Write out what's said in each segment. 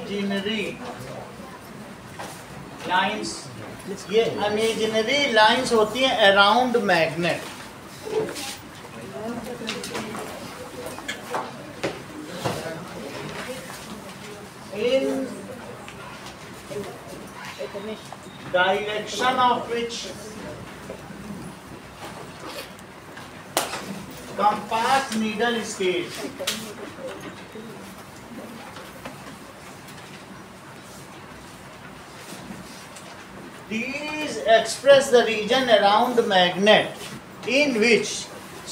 Imaginary lines, ये imaginary lines होती हैं around magnet. In direction of which compass needle stays. These express the region around magnet in which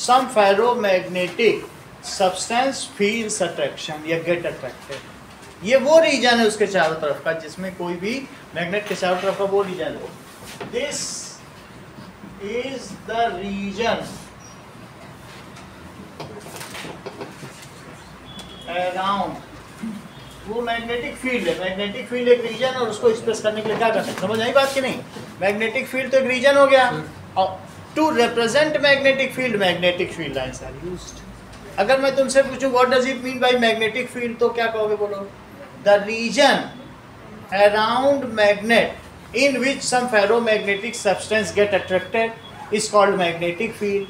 some ferromagnetic substance feels attraction या get attracted. ये वो reason है उसके चारों तरफ का जिसमें कोई भी मैग्नेट के चारों तरफ का वो रीजन है। This is the region around, वो मैग्नेटिक फील्ड है। मैग्नेटिक फील्ड एक रीजन और उसको एक्सप्रेस करने के लिए क्या करते हैं, समझ आई बात कि नहीं? मैग्नेटिक फील्ड तो एक रीजन हो गया, और to represent magnetic field lines are used. अगर मैं तुमसे पूछूं what does it mean by magnetic field तो क्या कहोगे, बोलो? The region around magnet in which some ferromagnetic substance get attracted is called magnetic field.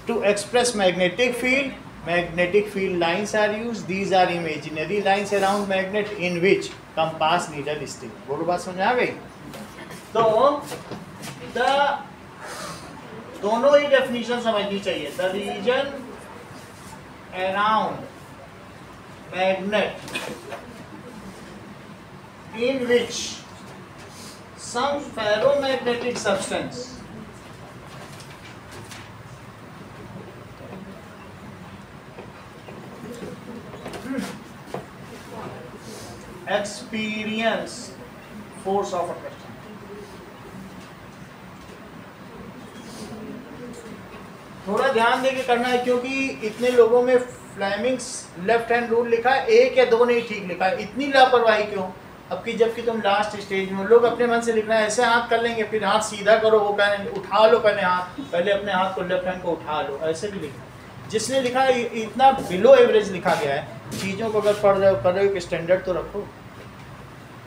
To express magnetic field, magnetic field lines are used. These are imaginary lines around magnet in which compass needle stays. बोलो बात समझ आ गई? तो दोनों ही definition समझनी चाहिए। The region around magnet in which some ferromagnetic substance experience force of attraction। थोड़ा ध्यान देके करना है क्योंकि इतने लोगों में फ्लेमिंग्स लेफ्ट हैंड रूल लिखा है, एक या दो नहीं ठीक लिखा है। इतनी लापरवाही क्यों? अब की जबकि तुम लास्ट स्टेज में, लोग अपने मन से लिखना है ऐसे हाथ कर लेंगे, फिर हाथ सीधा करो, वो कहने उठा लो पहले हाथ, पहले अपने हाथ को लेफ्ट हैंड को उठा लो, ऐसे भी लिखा। जिसने लिखा है इतना बिलो एवरेज लिखा गया है। चीज़ों को अगर पढ़ रहे हो कर रहे हो कि स्टैंडर्ड तो रखो।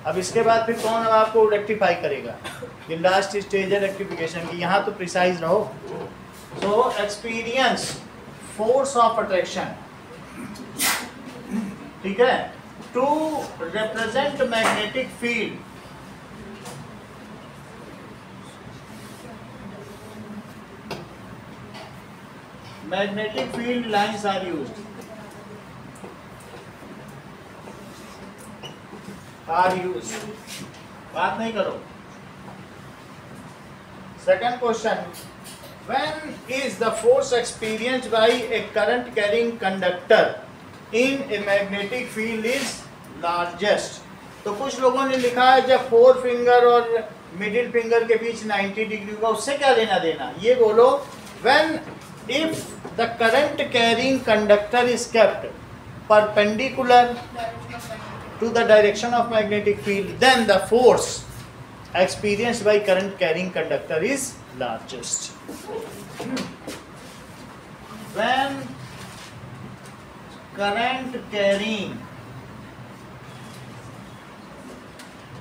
अब इसके बाद फिर कौन आपको रेक्टिफाई करेगा? ये लास्ट स्टेज है रेक्टिफिकेशन की, यहाँ तो प्रिसाइज रहो। So experience force of attraction, ठीक है, to represent magnetic field magnetic field lines are used. बात नहीं करो। Second question, when is the force experienced by a current carrying conductor in a magnetic field is largest? तो कुछ लोगों ने लिखा है जब फोर फिंगर और मिडिल फिंगर के बीच 90 डिग्री का, उससे क्या लेना देना? ये बोलो, when if the current carrying conductor is kept perpendicular to the direction of magnetic field, then the force experienced by current carrying conductor is largest. When current carrying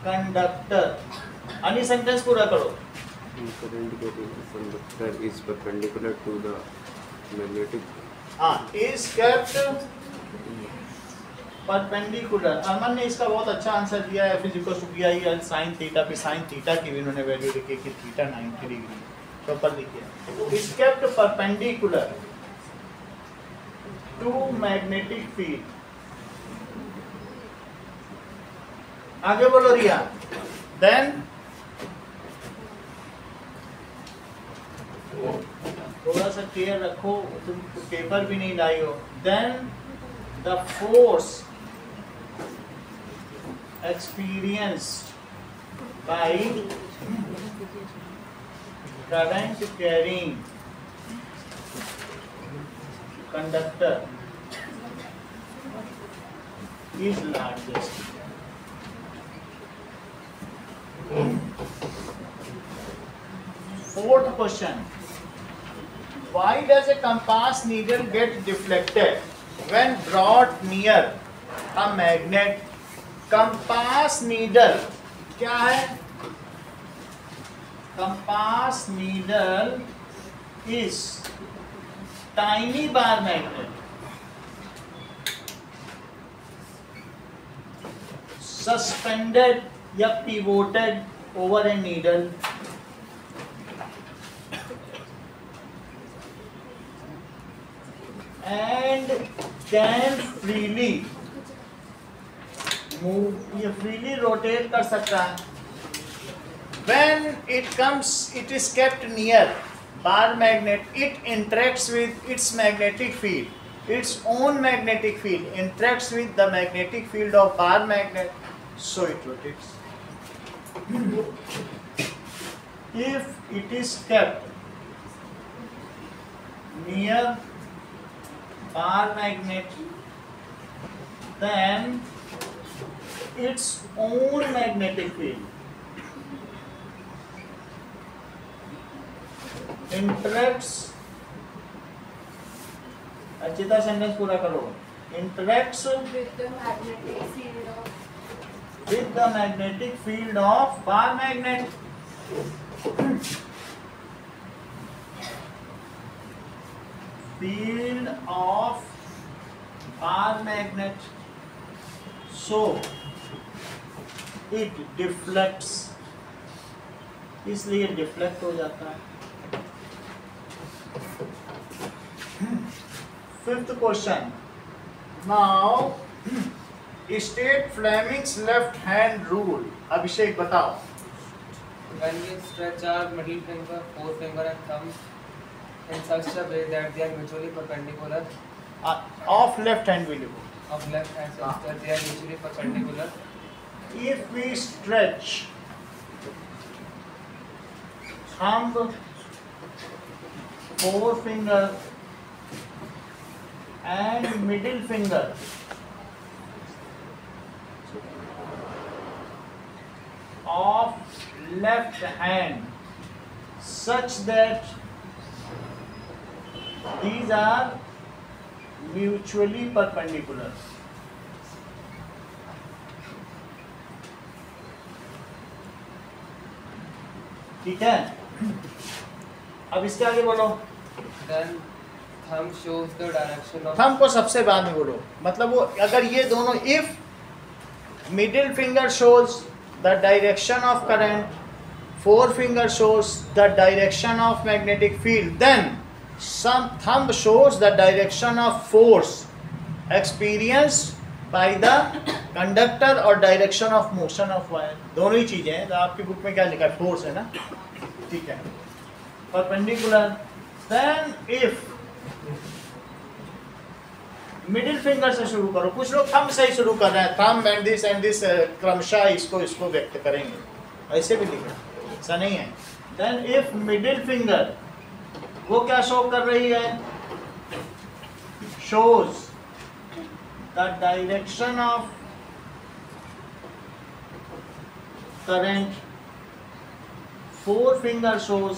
conductor, any sentence पूरा करो। Current carrying conductor is perpendicular to the magnetic. is kept perpendicular. Aman ने इसका बहुत अच्छा answer दिया है, physical सुपिया sine theta पे, साइन थीटा की भी उन्होंने वैल्यू लिखी कि थीटा 90 डिग्री प्रॉपर लिखी। Is kept perpendicular to magnetic field. आगे बोलो रिया। देन थोड़ा सा क्लियर रखो, तुम पेपर भी नहीं लाई हो। Then the force experienced by current carrying conductor is largest. Fourth question, why does a compass needle get deflected when brought near a magnet compass needle क्या है? Compass needle is tiny bar magnet suspended या pivoted over a needle and can freely move, ये freely rotate कर सकता है. When it comes, it is kept near bar magnet, it interacts with its magnetic field. Its own magnetic field interacts with the magnetic field of bar magnet, so it rotates. If it is kept near bar magnet, then its own magnetic field interacts, अच्छी sentence पूरा करो, interacts with the magnetic field of with the magnetic field of bar magnet. Field of bar magnet, so it deflects, इसलिए deflect हो जाता है. Fifth question. Now state Fleming's left hand rule. Abhishek बताओ. When we stretch our middle finger, forefinger and thumb in such a way that they are mutually perpendicular Of left hand will you go. of left hand such that they are mutually perpendicular. If we stretch thumb, forefinger and middle finger of left hand such that these are mutually perpendicular, ठीक है. अब इसके आगे बोलो. Then thumb shows the direction of thumb को सबसे बाद में बोलो. मतलब वो अगर ये दोनों, if middle finger shows the direction of current, forefinger shows the direction of magnetic field, then some thumb shows the direction of force experienced by the conductor or direction of motion of wire. दोनों ही चीजें हैं. तो आपकी book में क्या लिखा है? Force है ना, ठीक है. Perpendicular. Then if middle finger से शुरू करो. कुछ लोग थंब से ही शुरू कर रहे हैं. थंब एंड दिस क्रमशः इसको व्यक्त करेंगे. ऐसे भी लिखा, ऐसा नहीं है. देन इफ मिडिल फिंगर वो क्या शो कर रही है? Shows the direction of current. Four finger shows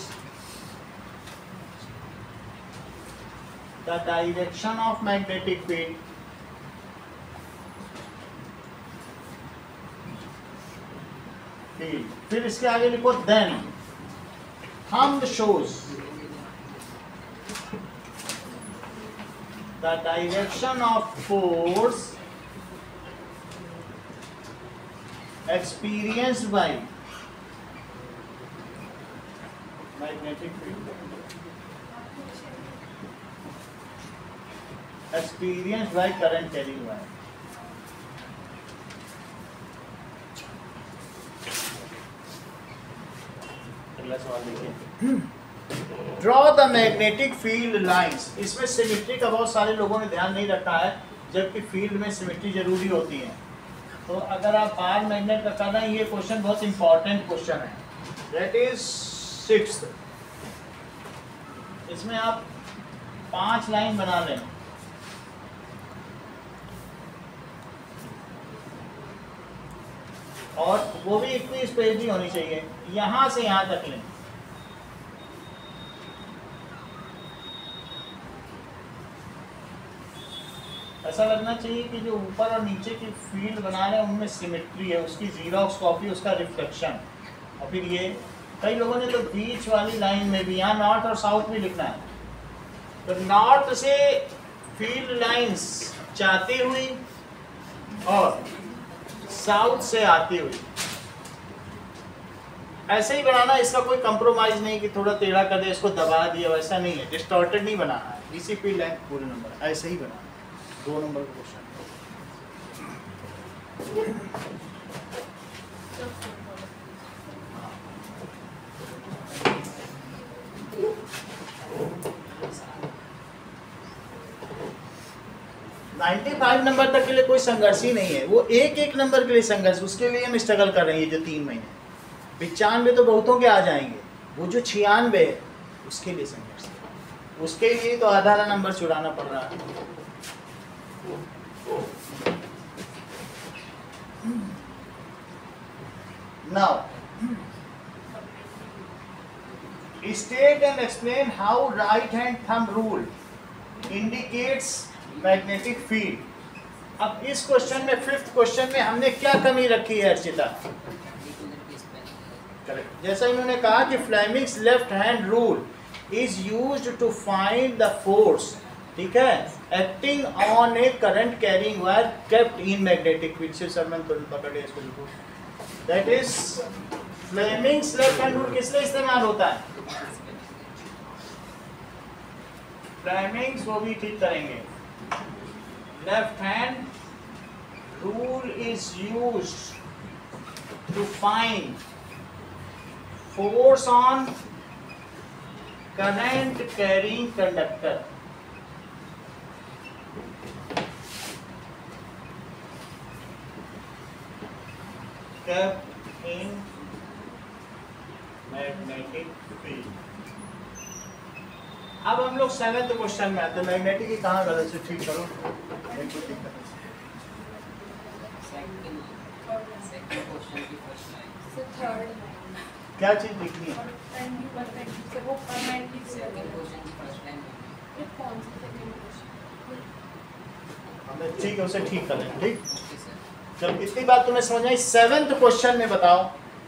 the direction of magnetic field. फिर इसके आगे लिखो then thumb shows the direction of force experienced by magnetic field. Experienced by current carrying wire. अगला सवाल देखिए. Draw the magnetic field lines. इसमें symmetry का बहुत सारे लोगों ने ध्यान नहीं रखा है, जबकि फील्ड में सिमेट्री जरूरी होती है. तो अगर आप बार मैग्नेट का कर रहे हैं, ये क्वेश्चन बहुत इंपॉर्टेंट क्वेश्चन है. That is 6th. इसमें आप 5 लाइन बना लें. और वो भी इतनी स्पेस भी होनी चाहिए, यहां से यहां तक लें. ऐसा लगना चाहिए कि जो ऊपर और नीचे की फील्ड बना रहे हैं उनमें सिमेट्री है, उसकी जीरोक्स कॉपी, उसका रिफ्लेक्शन। और फिर ये कई लोगों ने तो बीच वाली लाइन में भी यहाँ नॉर्थ और साउथ भी लिखना है, तो नॉर्थ से फील्ड लाइंस जाती हुई और साउथ से आती हुई, ऐसे ही बनाना, इसका कोई कंप्रोमाइज नहीं कि थोड़ा टेढ़ा कर दे, इसको दबा दिया, वैसा नहीं है, डिस्टॉर्टेड नहीं बनाना है। इसी फील्ड लाइन पूरे नंबर ऐसे ही बनाना है। 2 नंबर का क्वेश्चन। हाँ, 95 नंबर तक के लिए कोई संघर्ष ही नहीं है, वो एक नंबर के लिए संघर्ष, उसके लिए हम स्ट्रगल कर रहे हैं ये जो 3 महीने। 95 तो बहुतों के आ जाएंगे, वो जो 96 है उसके लिए संघर्ष, उसके लिए तो आधा नंबर चुराना पड़ रहा है। Now, state and explain how right hand thumb rule indicates magnetic field. अब इस क्वेश्चन में 5th क्वेश्चन में हमने क्या कमी रखी है अर्चिता? करेक्ट, जैसा इन्होंने कहा कि Fleming's left hand rule is used to find the force, ठीक है, acting on a current carrying wire kept in magnetic field. से सर मैंने तुरंत पकड़ लिया इसको, देखो that is Fleming's left hand rule किस लिए इस्तेमाल होता है? फ्लेमिंग्स वो भी ठीक करेंगे। Left hand rule is used to find force on current carrying conductor. Kept in magnetic field. अब हम लोग 7th क्वेश्चन में आते हैं। मैग्नेटिक की कहाँ गलत से ठीक करो, नहीं कोई दिक्कत नहीं। क्या चीज लिखनी है? ठीक है, उसे ठीक कर लेंगे। ठीक, चलो इतनी बात तुम्हें समझ आई। 7th क्वेश्चन में बताओ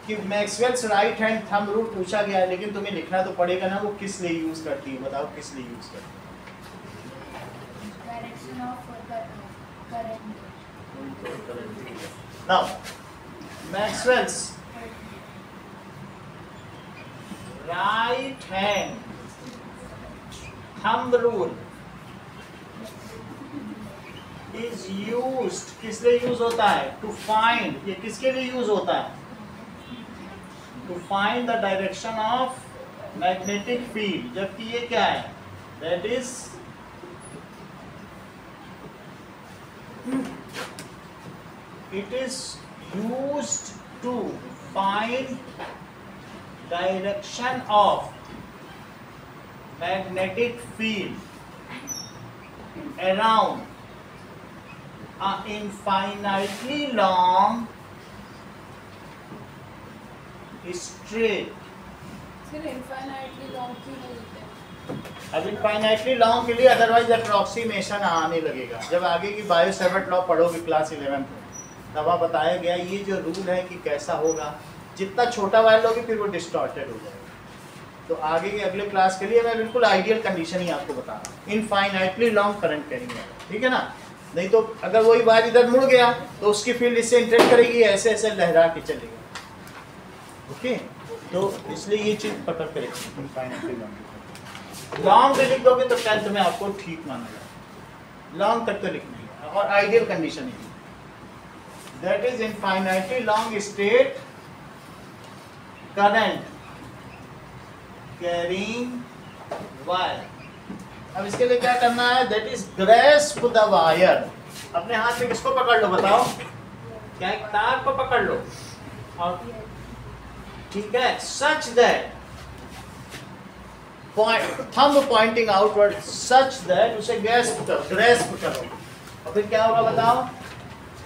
कि Maxwell's right hand thumb rule पूछा गया है, लेकिन तुम्हें लिखना तो पड़ेगा ना, वो किस लिए यूज करती है, बताओ किस लिए यूज करती है? Now Maxwell's right hand thumb rule is used, किस लिए यूज होता है? To find, ये किसके लिए यूज होता है? To find the direction of magnetic field, जबकि ये क्या है? That is it is used to find direction of magnetic field around a infinitely long straight. सिर्फ infinitely long क्यों नहीं होते? अब इनफाइनाइटली लॉन्ग के लिए अदरवाइज अप्रोक्सीमेशन आने लगेगा। जब आगे की बायो-सेवर्ट लॉ पढ़ोगे क्लास 11 में, तब वहाँ बताया गया ये जो रूल है कि कैसा होगा, जितना छोटा वायर लोगे फिर वो डिस्टॉर्टेड हो जाएगा। तो आगे के अगले क्लास के लिए मैं बिल्कुल आइडियल कंडीशन ही आपको बता रहा हूँ, infinitely long current carrying wire, ठीक है ना। नहीं तो अगर वही वायर इधर मुड़ गया तो उसकी फील्ड इससे इंटरेक्ट करेगी, ऐसे ऐसे लहरा के चलेगा। ओके, तो इसलिए ये चीज़ पकड़ के रखिए, इनफाइनाइटली लॉन्ग पे लिख दोगे तो 10th में आपको ठीक माना जाएगा। लॉन्ग तक तो लिखना है और आइडियल कंडीशन है, that is infinitely long state current carrying wire. अब इसके लिए क्या करना है, that is grasp the wire. अपने हाथ में किसको पकड़ लो बताओ, क्या एक तार को पकड़ लो और ठीक है, such that thumb pointing outward, such that उसे ग्रेस्प करो। और फिर क्या होगा बताओ,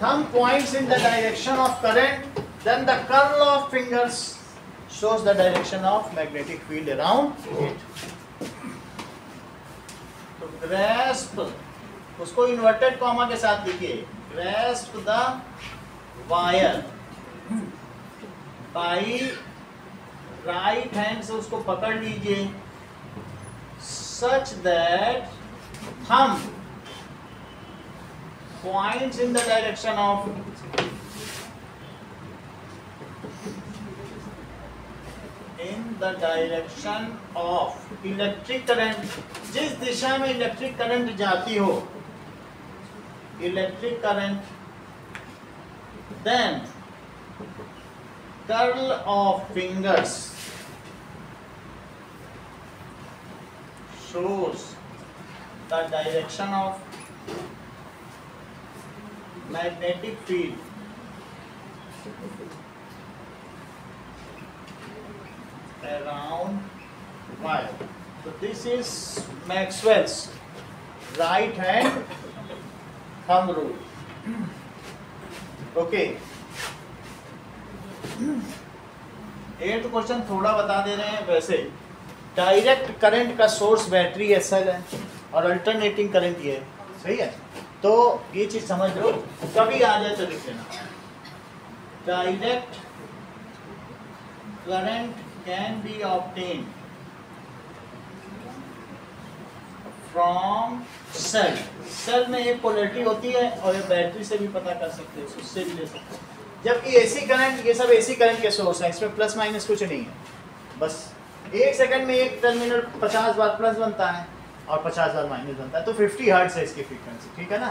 thumb points in the direction of current, then the curl of fingers shows the direction of magnetic field around it. So grasp उसको इन्वर्टेड कॉमा के साथ लिखिए, grasp the wire by right hand से उसको पकड़ लीजिए, such that thumb points in the direction of electric current, जिस दिशा में इलेक्ट्रिक करंट जाती हो, electric current, then curl of fingers shows the direction of magnetic field around wire. So this is Maxwell's right hand thumb rule. Okay. 8th question थोड़ा बता दे रहे हैं। वैसे डायरेक्ट करंट का सोर्स बैटरी SL है और अल्टरनेटिंग करंट ये है, सही है। तो ये चीज समझ लो, कभी आ जाए तो लिख लेना। Direct current can be obtained from cell. Cell में एक पोलैरिटी होती है और ये बैटरी से भी पता कर सकते हैं, उससे भी ले सकते हैं। जबकि एसी करंट, ये सब एसी करंट के सोर्स हैं, इसमें प्लस माइनस कुछ नहीं है। बस 1 सेकंड में एक टर्मिनल 50 बार प्लस बनता है और 50 बार माइनस बनता है। तो 50 हर्ट्ज है इसकी फ्रीक्वेंसी, ठीक है ना।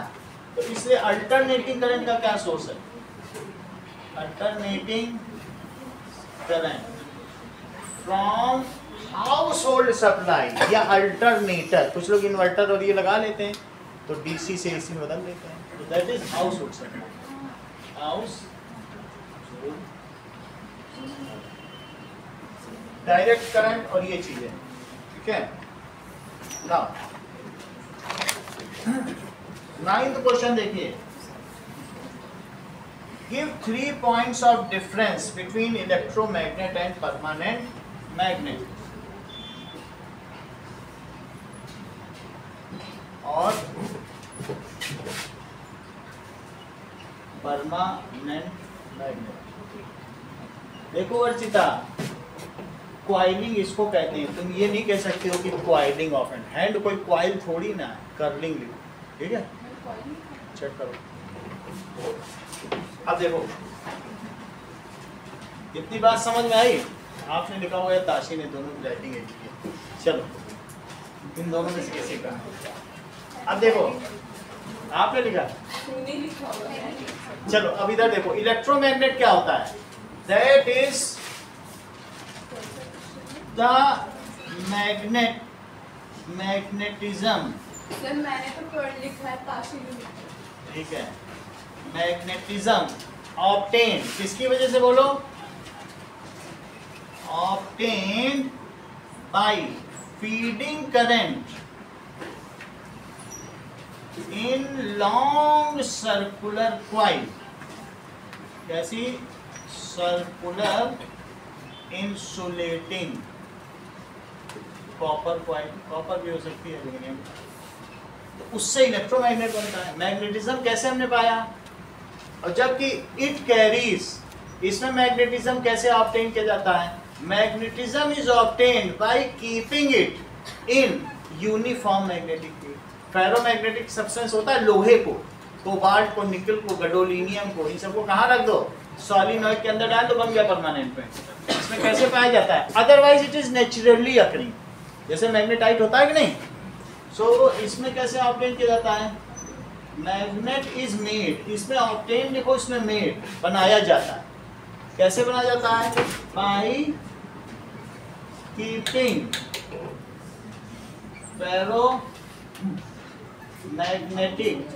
तो इसलिए अल्टरनेटिंग करंट का क्या सोर्स है? Alternating current from house hold supply या अल्टरनेटर। कुछ लोग इन्वर्टर और ये लगा लेते हैं तो डीसी से एसी में बदल देते हैं। तो that is house hold supply, house direct current और ये चीजें, ठीक है। नाउ 9th क्वेश्चन देखिए, give 3 points of difference between electromagnet and permanent magnet. और परमानेंट मैग्नेट। देखो अर्चिता, क्वाइलिंग इसको कहते हैं। तुम ये नहीं कह सकते हो कि क्वाइलिंग ऑफ हैंड, कोई क्वाइल थोड़ी ना है, कर्लिंग लिखो, ठीक है। चेक करो। अब देखो, इतनी बात समझ में आई? आपने लिखा हुआ है, ताशी ने दोनों की राइटिंग एक की है। चलो, इन दोनों में से किसी का। अब देखो, आपने लिखा, चलो अब इधर देखो, इलेक्ट्रोमैग्नेट क्या होता है? That is the magnetism. Sir मैंने तो पढ़ लिखा है, ताशी ने लिखा है। ठीक है, मैग्नेटिज्म ऑब्टेन, किसकी वजह से बोलो? Obtain by feeding current in long circular coil. कैसी? Circular insulating copper coil, copper भी हो सकती है, एल्यूमिनियम। तो उससे इलेक्ट्रोमैग्नेट बनता है। मैग्नेटिज्म कैसे हमने पाया? और जबकि इट कैरीज, इसमें मैग्नेटिज्म कैसे ऑब्टेन किया जाता है? Magnetism is obtained by keeping it in uniform magnetic field. Ferromagnetic substance होता है लोहे को, कोबाल्ट को, निकल को, गैडोलीनियम को, इन सबको कहाँ रख दो? सॉलिनॉइड के अंदर डाल दो, बन गया परमानेंट मैग्नेट। इसमें कैसे पाया जाता है? Otherwise it is naturally occurring, जैसे मैग्नेटाइट होता है कि नहीं। सो इसमें कैसे ऑब्टेन किया जाता है? मैग्नेट इज मेड, इसमें ऑब्टेन लिखो, इसमें मेड, बनाया जाता है। कैसे बनाया जाता है? By keeping ferromagnetic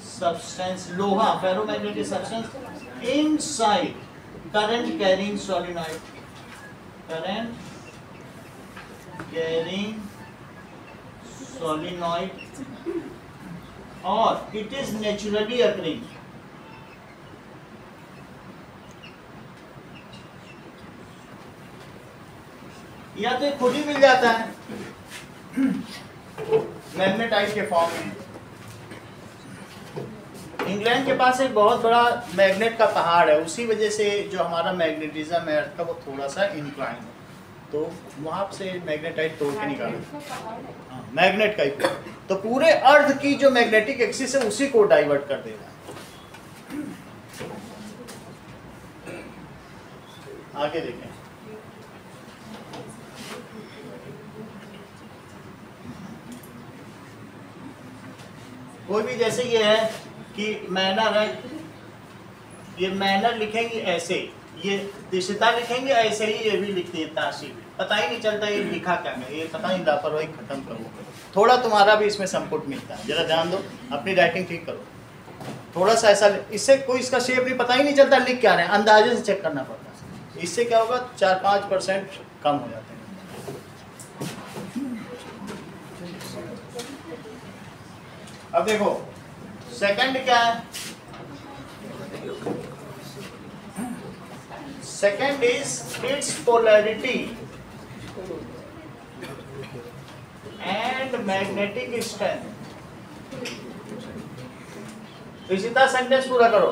substance, लोहा, ferromagnetic substance inside current carrying solenoid, current carrying solenoid, और इट इज नेचुरली अकरिंग। या तो खुद ही मिल जाता है मैग्नेटाइट के फॉर्म में, इंग्लैंड के पास एक बहुत बड़ा मैग्नेट का पहाड़ है, उसी वजह से जो हमारा मैग्नेटिज्म है अर्थ का वो थोड़ा सा इंक्लाइन है, तो वहाँ से मैग्नेटाइट तोड़ के निकाले। हाँ, मैग्नेट का ही तो पूरे अर्थ की जो मैग्नेटिक एक्सिस है उसी को डाइवर्ट कर देगा। आगे देखें, कोई भी जैसे ये है कि मैनर है, ये मैनर लिखेंगे ऐसे, ये दिशता लिखेंगे ऐसे ही, ये भी लिखती है ताशी, पता ही नहीं चलता ये लिखा क्या है, ये पता नहीं, लापरवाही खत्म करो। थोड़ा तुम्हारा भी इसमें संपुट मिलता है, जरा ध्यान दो, अपनी राइटिंग ठीक करो। थोड़ा सा ऐसा, इससे कोई इसका शेप नहीं, पता ही नहीं चलता लिख क्या रहे हैं, अंदाजे से चेक करना पड़ता है। इससे क्या होगा, 4-5% कम हो जाते हैं। अब देखो सेकंड क्या है, second is it's polarity and magnetic strength. इसी तरह सेंटेंस पूरा करो।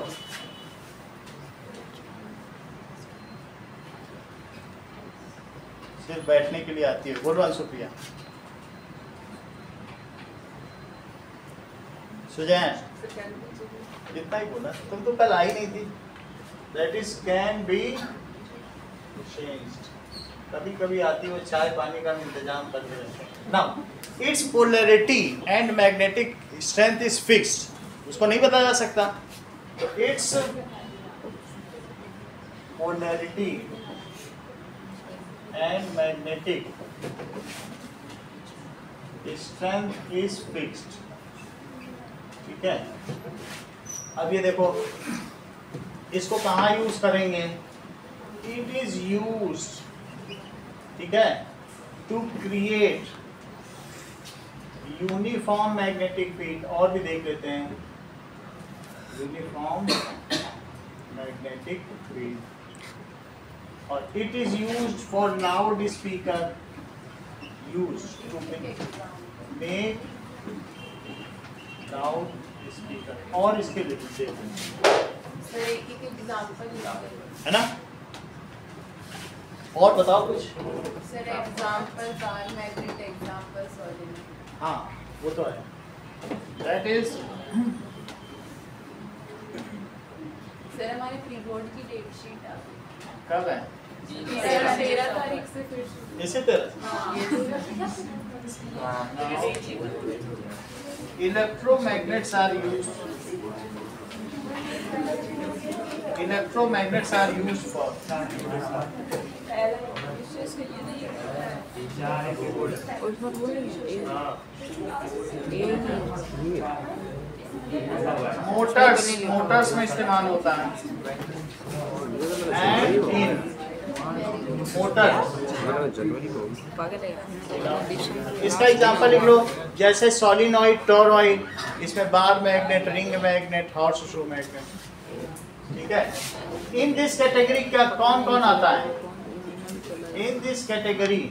सिर्फ बैठने के लिए आती है, बोलो सुप्रिया। सुजैन इतना ही बोला, तुम तो कल आई नहीं थी। That is can be changed, कभी कभी आती हो, चाय पानी का इंतजाम करके रखें। Now it's polarity and magnetic strength is fixed, उसको नहीं बताया जा सकता। तो it's polarity and magnetic strength is fixed, ठीक है। अब ये देखो, इसको कहाँ यूज करेंगे, इट इज यूज्ड, ठीक है, to create uniform magnetic field. और भी देख लेते हैं, यूनिफॉर्म मैग्नेटिक फील्ड, और it is used for loud speaker, used to make loud speaker. और इसके लिए एक एग्जांपल है ना, और बताओ कुछ। Sir example bar magnet, example solid. हाँ वो तो है, दैट इज। सर हमारे प्री बोर्ड की डेट शीट आ गई। कब है? सर 13 तारीख से फिर शुरू। इसी तरह electromagnets are used, electromagnets are used for Motors में इस्तेमाल होता है, एंड इन मोटर। इसका एग्जांपल लिख लो, जैसे सोलिनॉइड, टोरॉइड, इसमें bar magnet, ring magnet, horse shoe magnet, ठीक है। इन दिस कैटेगरी क्या कौन कौन आता है? In this category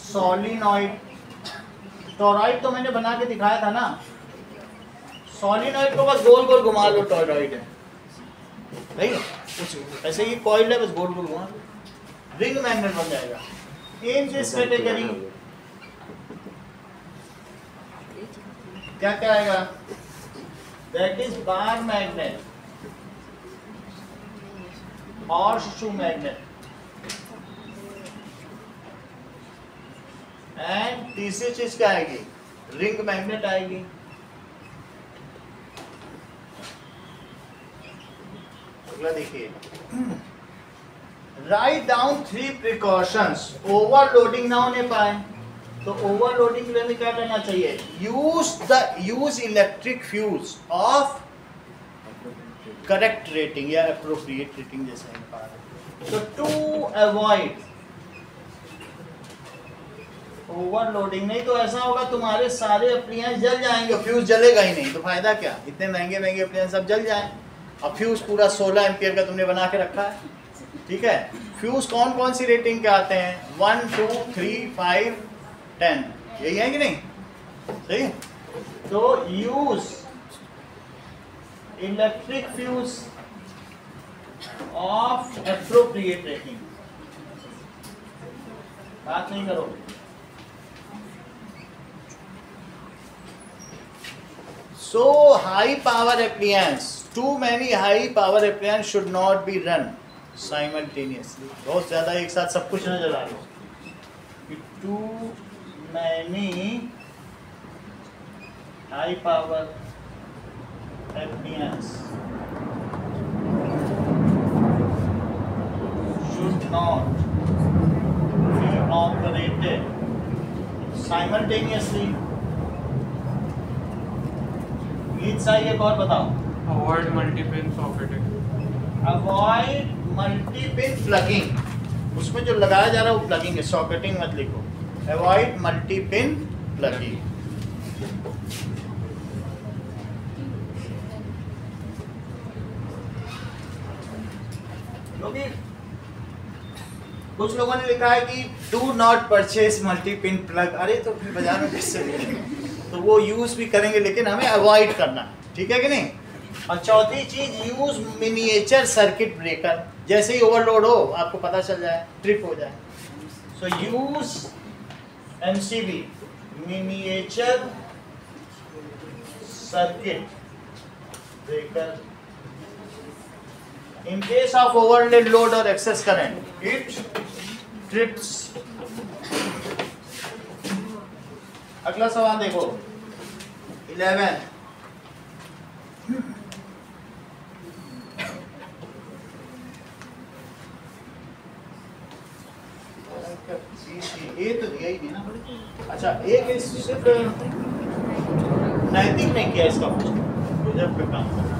solenoid, toroid तो मैंने बना के दिखाया था ना, सोलिनॉइड को बस गोल गोल घुमा लो, टोरॉइड है नहीं, ऐसे ही कॉइल है, बस गोल गोल घुमा लो, रिंग मैग्नेट बन जाएगा। इन दिस कैटेगरी क्या क्या आएगा? That is bar magnet, horse shoe magnet, and तीसरी चीज क्या आएगी? रिंग मैग्नेट आएगी। अगला देखिए, राइट डाउन 3 प्रिकॉशंस। ओवरलोडिंग ना होने पाए, तो ओवरलोडिंग के लिए हमें क्या करना चाहिए? Use electric fuse of correct rating या अप्रोप्रिएट रेटिंग, जैसे हम कहा रहे। तो टू अवॉइड ओवरलोडिंग, नहीं तो ऐसा होगा तुम्हारे सारे अप्लायंस जल जाएंगे, फ्यूज जलेगा ही नहीं, तो फायदा क्या? इतने महंगे महंगे अप्लायंस सब जल जाए। अब फ्यूज पूरा 16 एम्पियर का तुमने बना के रखा है, ठीक है। फ्यूज कौन कौन सी रेटिंग के आते हैं? 1, 2, 3, 5, 10। यही है कि नहीं? सही। तो use electric fuse of appropriate rating. बात नहीं करो। So high power appliance, too many high power appliance should not be run simultaneously. बहुत ज्यादा एक साथ सब कुछ न चला लो। Too many high power appliance should not be operated simultaneously. गीत साई एक और बताओ। Avoid multi-pin socketing. Avoid multi-pin plugging. उसमें जो लगाया जा रहा है वो प्लगिंग है, सॉकेटिंग मत लिखो। Avoid multi-pin plugging. क्योंकि कुछ लोगों ने लिखा है कि do not purchase multi-pin plug. अरे तो फिर बाजार में कैसे मिलेंगे? तो वो यूज भी करेंगे लेकिन हमें अवॉइड करना, ठीक है कि नहीं? और चौथी चीज यूज मिनिएचर सर्किट ब्रेकर। जैसे ही ओवरलोड हो आपको पता चल जाए, ट्रिप हो जाए। So use MCB miniature circuit breaker in case of overload or excess current it trips. अगला सवाल देखो 11। ये तो दिया ही नहीं ना। अच्छा एक सिर्फ नैतिक नहीं किया इसका प्रोजेक्ट पे काम करना।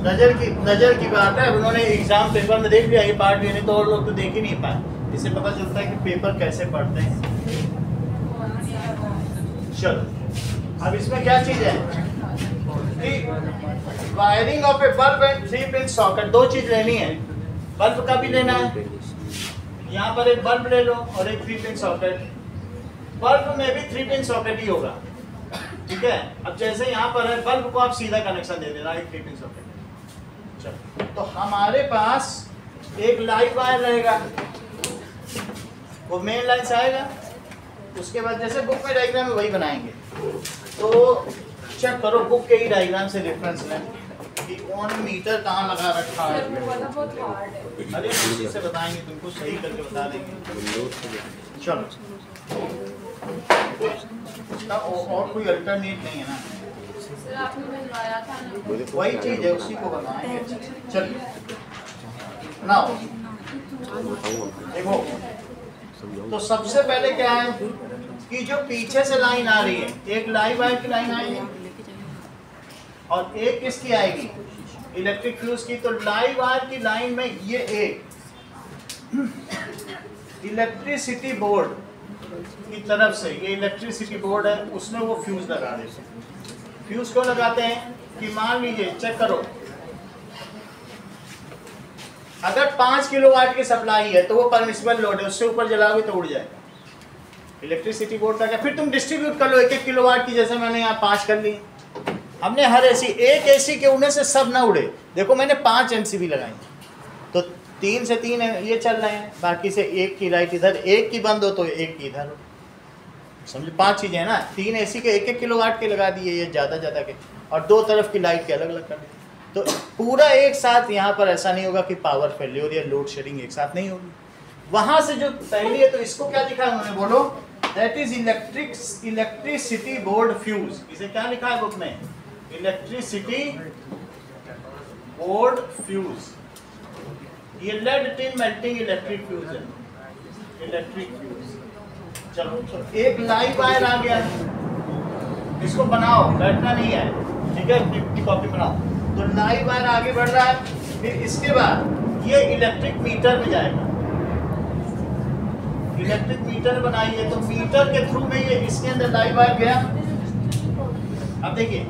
नजर की बात है। उन्होंने एग्जाम पेपर में देख लिया ये पार्ट, भी नहीं तो और लोग तो देख ही नहीं पाए। इससे पता चलता है कि पेपर कैसे पढ़ते हैं। चलो अब इसमें क्या चीज है कि wiring of a bulb and 3-पिन सॉकेट। दो चीज लेनी है, बल्ब का भी लेना है। यहाँ पर एक बल्ब ले लो और एक 3-पिन सॉकेट। बल्ब में भी 3-पिन सॉकेट ही होगा, ठीक है। अब जैसे यहाँ पर है बल्ब को आप सीधा कनेक्शन दे देना एक 3-पिन सॉकेट। चलो तो हमारे पास एक लाइव वायर रहेगा, वो मेन लाइन से आएगा। उसके बाद जैसे बुक में डायग्राम है वही बनाएंगे। तो चेक करो बुक के ही डायग्राम से रेफरेंस लें कि ऑन मीटर कहाँ लगा रखा है। बहुत हार्ड है। अरे इसी से बताएंगे, तुमको सही करके बता देंगे। चलो और कोई अल्टरनेट नहीं है ना। सर आपने बनवाया था ना। वही चीज है, उसी को बनाएंगे। चलिए नाउ देखो, तो सबसे पहले क्या है कि जो पीछे से लाइन आ रही है, एक लाइव वायर की लाइन आएगी और एक किसकी आएगी, इलेक्ट्रिक फ्यूज की। तो लाइव वायर की लाइन में ये एक इलेक्ट्रिसिटी बोर्ड की तरफ से, ये इलेक्ट्रिसिटी बोर्ड है, उसमें वो फ्यूज लगा देते हैं। फ्यूज क्यों लगाते हैं कि मान लीजिए चेक करो, अगर 5 किलोवाट की सप्लाई है तो वो परमिसिबल लोड है, उससे ऊपर जलाओगे तो उड़ जाएगा। इलेक्ट्रिसिटी बोर्ड का क्या, फिर तुम डिस्ट्रीब्यूट कर लो 1-1 किलोवाट की, जैसे मैंने यहाँ 5 कर ली। हमने हर एसी, एक एसी के उड़ने से सब ना उड़े। देखो मैंने 5 एमसीबी लगाई, तो 3 से 3 ये चल रहे हैं, बाकी से एक की लाइट इधर, एक की बंद हो तो एक की इधर हो। समझे 5 चीज़ें हैं ना। 3 एसी के 1-1 किलोवाट के लगा दिए, ये ज़्यादा के, और 2 तरफ की लाइट के अलग अलग कर दिए। तो पूरा एक साथ यहाँ पर ऐसा नहीं होगा कि पावर फेल्योर या लोड शेडिंग एक साथ नहीं होगी। वहाँ से जो पहली है, तो इसको क्या लिखा है उन्होंने, बोलो। That is electricity board fuse. इसे क्या लिखा है बुक में, इलेक्ट्रिसिटी बोर्ड फ्यूज। ये lead tin melting electric fuse है, इलेक्ट्रिक फ्यूज। चलो एक लाइव वायर आ गया, इसको बनाओ, बैठना नहीं है, ठीक है, की कॉपी बनाओ। तो लाइव वायर आगे बढ़ रहा है, फिर इसके बाद ये इलेक्ट्रिक मीटर में जाएगा। इलेक्ट्रिक मीटर बनाइए, तो मीटर के थ्रू में ये इसके अंदर लाइव वायर गया। अब देखिए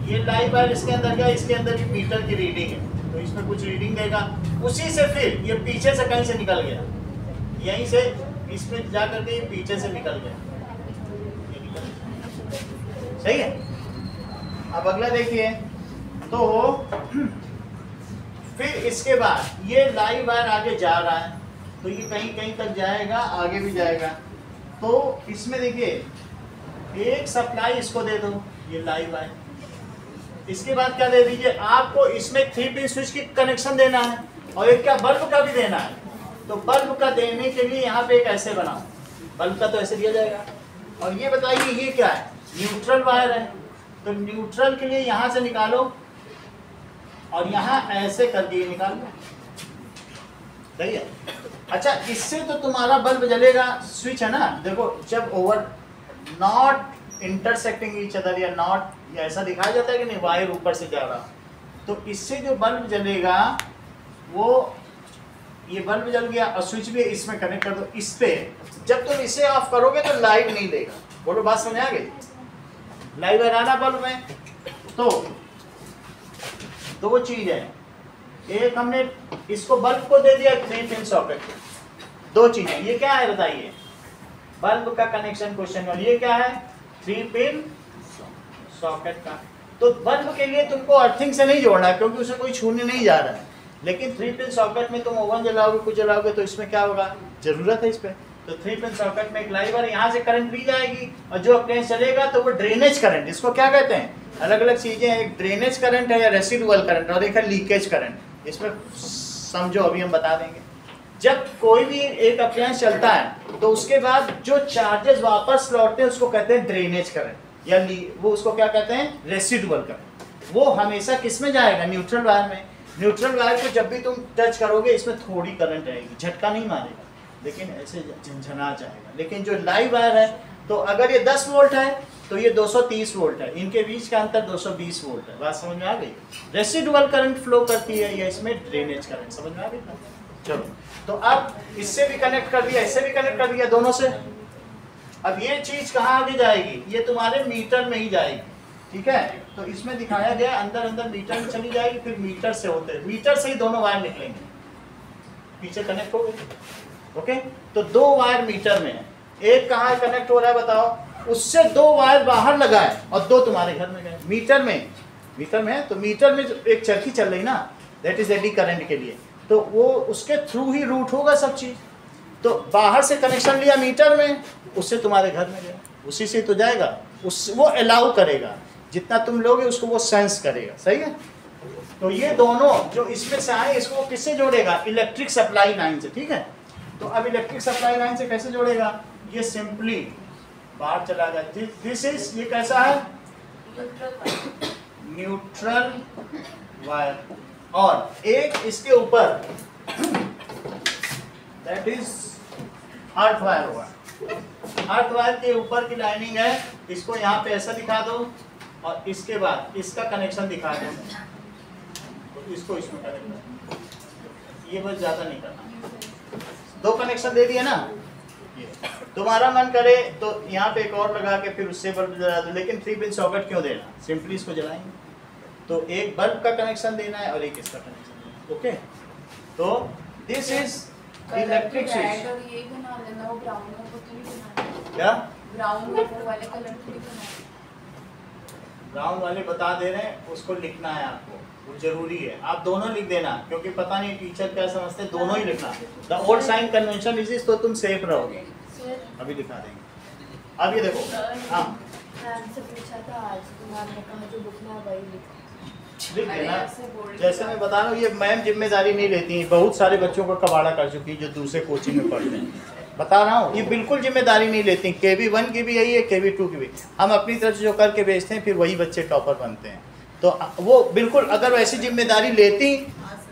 ये लाइव वायर इसके अंदर गया, इसके अंदर भी मीटर की रीडिंग है, तो इसमें कुछ रीडिंग देगा। उसी से फिर ये पीछे से कहीं से निकल गया, यहीं से इसमें जा करके पीछे से निकल गया, ये निकल गया। सही है। अब अगला देखिए, तो फिर इसके बाद ये लाइव वायर आगे जा रहा है, तो ये कहीं कहीं तक जाएगा, आगे भी जाएगा। तो इसमें देखिए एक सप्लाई इसको दे दो, ये लाइव वायर। इसके बाद क्या दे दीजिए, आपको इसमें 3 पिन स्विच की कनेक्शन देना है और एक क्या बल्ब का भी देना है। तो बल्ब का देने के लिए यहाँ पे एक ऐसे बनाओ, बल्ब का तो ऐसे दिया जाएगा। और ये बताइए ये क्या है, न्यूट्रल वायर है। तो न्यूट्रल के लिए यहाँ से निकालो और यहाँ ऐसे कर दिए निकालो, सही है। अच्छा, इससे तो तुम्हारा बल्ब जलेगा, स्विच है ना, देखो जब over not intersecting each other या नॉट, या ऐसा दिखाया जाता है कि नहीं, वायर ऊपर से जा रहा, तो इससे जो बल्ब जलेगा वो ये बल्ब जल गया और स्विच भी इसमें कनेक्ट कर दो। इस पे जब तुम इसे ऑफ करोगे तो लाइट नहीं देगा। बोलो बात समझ आ गई? लाइट बनाना बल्ब में तो दो चीज है, एक हमने इसको बल्ब को दे दिया 3 पिन सॉकेट, दो चीजें। ये क्या है बताइए, बल्ब का कनेक्शन क्वेश्चन, और ये क्या है 3 पिन सॉकेट का। तो बल्ब के लिए तुमको अर्थिंग से नहीं जोड़ना है क्योंकि उसे कोई छूने नहीं जा रहा है, लेकिन 3 पिन सॉकेट में तुम ओवन जलाओगे, कुछ जलाओगे तो इसमें क्या होगा, जरूरत है इस पे। तो 3 पिन सॉकेट में एक लाइवर, यहाँ से करंट भी जाएगी और जो अप्लायंस चलेगा तो वो ड्रेनेज करंट, इसको क्या कहते हैं, अलग अलग चीजें हैं, एक ड्रेनेज करंट है या रेसिडुअल करंट और एक है लीकेज करंट। इसमें समझो अभी हम बता देंगे। जब कोई भी एक अप्लायंस चलता है तो उसके बाद जो चार्जेस वापस लौटते हैं उसको कहते हैं ड्रेनेज करंट, या वो उसको क्या कहते हैं, रेसिडुअल करंट। वो हमेशा किस में जाएगा, न्यूट्रल वायर में। न्यूट्रल वायर को जब भी तुम टच करोगे इसमें थोड़ी करंट रहेगी, झटका नहीं मारेगा लेकिन ऐसे झंझना जाएगा। लेकिन जो लाइव वायर है तो अगर ये 10 वोल्ट है तो ये 230 वोल्ट है, इनके बीच का अंतर 220 वोल्ट है। बात समझ में आ गई? रेसिडुअल करंट फ्लो करती है या इसमें ड्रेनेज करंट, समझ में आ गई? चलो, तो अब इससे भी कनेक्ट कर दिया, इससे भी कनेक्ट कर दिया, दोनों से। अब ये चीज कहाँ आगे जाएगी, ये तुम्हारे मीटर में ही जाएगी, ठीक है। तो इसमें दिखाया गया अंदर अंदर मीटर में चली जाएगी, फिर मीटर से होते, मीटर से ही दोनों वायर निकलेंगे, पीछे कनेक्ट हो गए। ओके, तो 2 वायर मीटर में है, एक कहाँ कनेक्ट हो रहा है बताओ, उससे 2 वायर बाहर लगाए और 2 तुम्हारे घर में गए। मीटर में है तो मीटर में एक चरखी चल रही ना, दैट इज एडी करंट के लिए, तो वो उसके थ्रू ही रूट होगा सब चीज। तो बाहर से कनेक्शन लिया मीटर में, उससे तुम्हारे घर में गया, उसी से तो जाएगा, उस वो अलाउ करेगा, जितना तुम लोगे उसको वो सेंस करेगा, सही है। तो ये दोनों जो इसमें से आए इसको किससे जोड़ेगा, इलेक्ट्रिक सप्लाई लाइन से, ठीक है। तो अब इलेक्ट्रिक सप्लाई लाइन से कैसे जोड़ेगा, ये सिंपली बाहर चला गया, दिस इज, ये कैसा है, न्यूट्रल वायर, और एक इसके ऊपर दैट इज अर्थ वायर होगा। अर्थ वायर के ऊपर की लाइनिंग है, इसको यहाँ पे ऐसा दिखा दो और इसके बाद इसका कनेक्शन दिखा दो, तो इसको इसमें कनेक्ट कर, ये बस ज्यादा नहीं करना, 2 कनेक्शन दे दिए ना। ये तुम्हारा मन करे तो यहाँ पे एक और लगा के फिर उससे बल्ब जला दो, लेकिन 3 पिन सॉकेट क्यों देना, सिंपली इसको जलाएंगे। तो एक बल्ब का कनेक्शन देना है और एक इसका कनेक्शन देना है, ओके। तो दिस इज इलेक्ट्रिक स्विच। ये बना लेना, वो ब्राउन कलर तो नहीं बनाना, क्या ब्राउन कलर वाले कलर तो नहीं बनाना, ब्राउन वाले बता दे रहे हैं, उसको लिखना है आपको, वो जरूरी है, आप दोनों लिख देना, क्योंकि पता नहीं टीचर क्या समझते हैं, दोनों ही लिखना। The old sign convention is is, तो तुम सेफ रहोगे। अभी दिखा देंगे। अब ये देखो, हाँ से पूछा था आज, तुम्हारे कहा जो लिखना वही लिख देना। जैसे मैं बता रहा हूँ, ये मैम जिम्मेदारी नहीं लेती हैं, बहुत सारे बच्चों को कबाड़ा कर चुकी है जो दूसरे कोचिंग में पढ़ते हैं, बता रहा हूँ, ये बिल्कुल जिम्मेदारी नहीं लेती। KB1 की भी यही है, KB2 की भी, हम अपनी तरफ से जो करके भेजते हैं फिर वही बच्चे टॉपर बनते हैं। तो वो बिल्कुल, अगर वैसी जिम्मेदारी लेती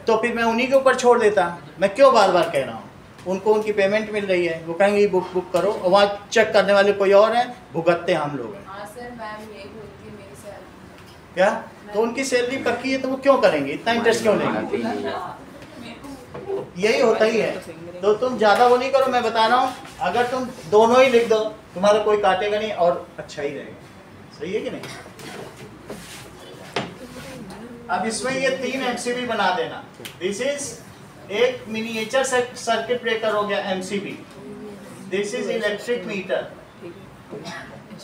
तो फिर मैं उन्हीं के ऊपर छोड़ देता। मैं क्यों बार बार कह रहा हूँ, उनको उनकी पेमेंट मिल रही है, वो कहेंगे बुक करो, और वहाँ चेक करने वाले कोई और हैं, भुगतते हम लोग हैं। हाँ सर, मैम यही बोलती है मेरी सैलरी। क्या, तो उनकी सैलरी पक्की है तो वो क्यों करेंगे, इतना इंटरेस्ट क्यों लेंगे, यही होता ही है। तो तुम ज़्यादा वो नहीं करो, मैं बता रहा हूँ, अगर तुम दोनों ही लिख दो तुम्हारा कोई काटेगा नहीं और अच्छा ही रहेगा, सही है कि नहीं। अब इसमें ये 3 MCB बना देना, दिस इज एक मिनिएचर सर्किट ब्रेकर हो गया MCB, this is electric meter.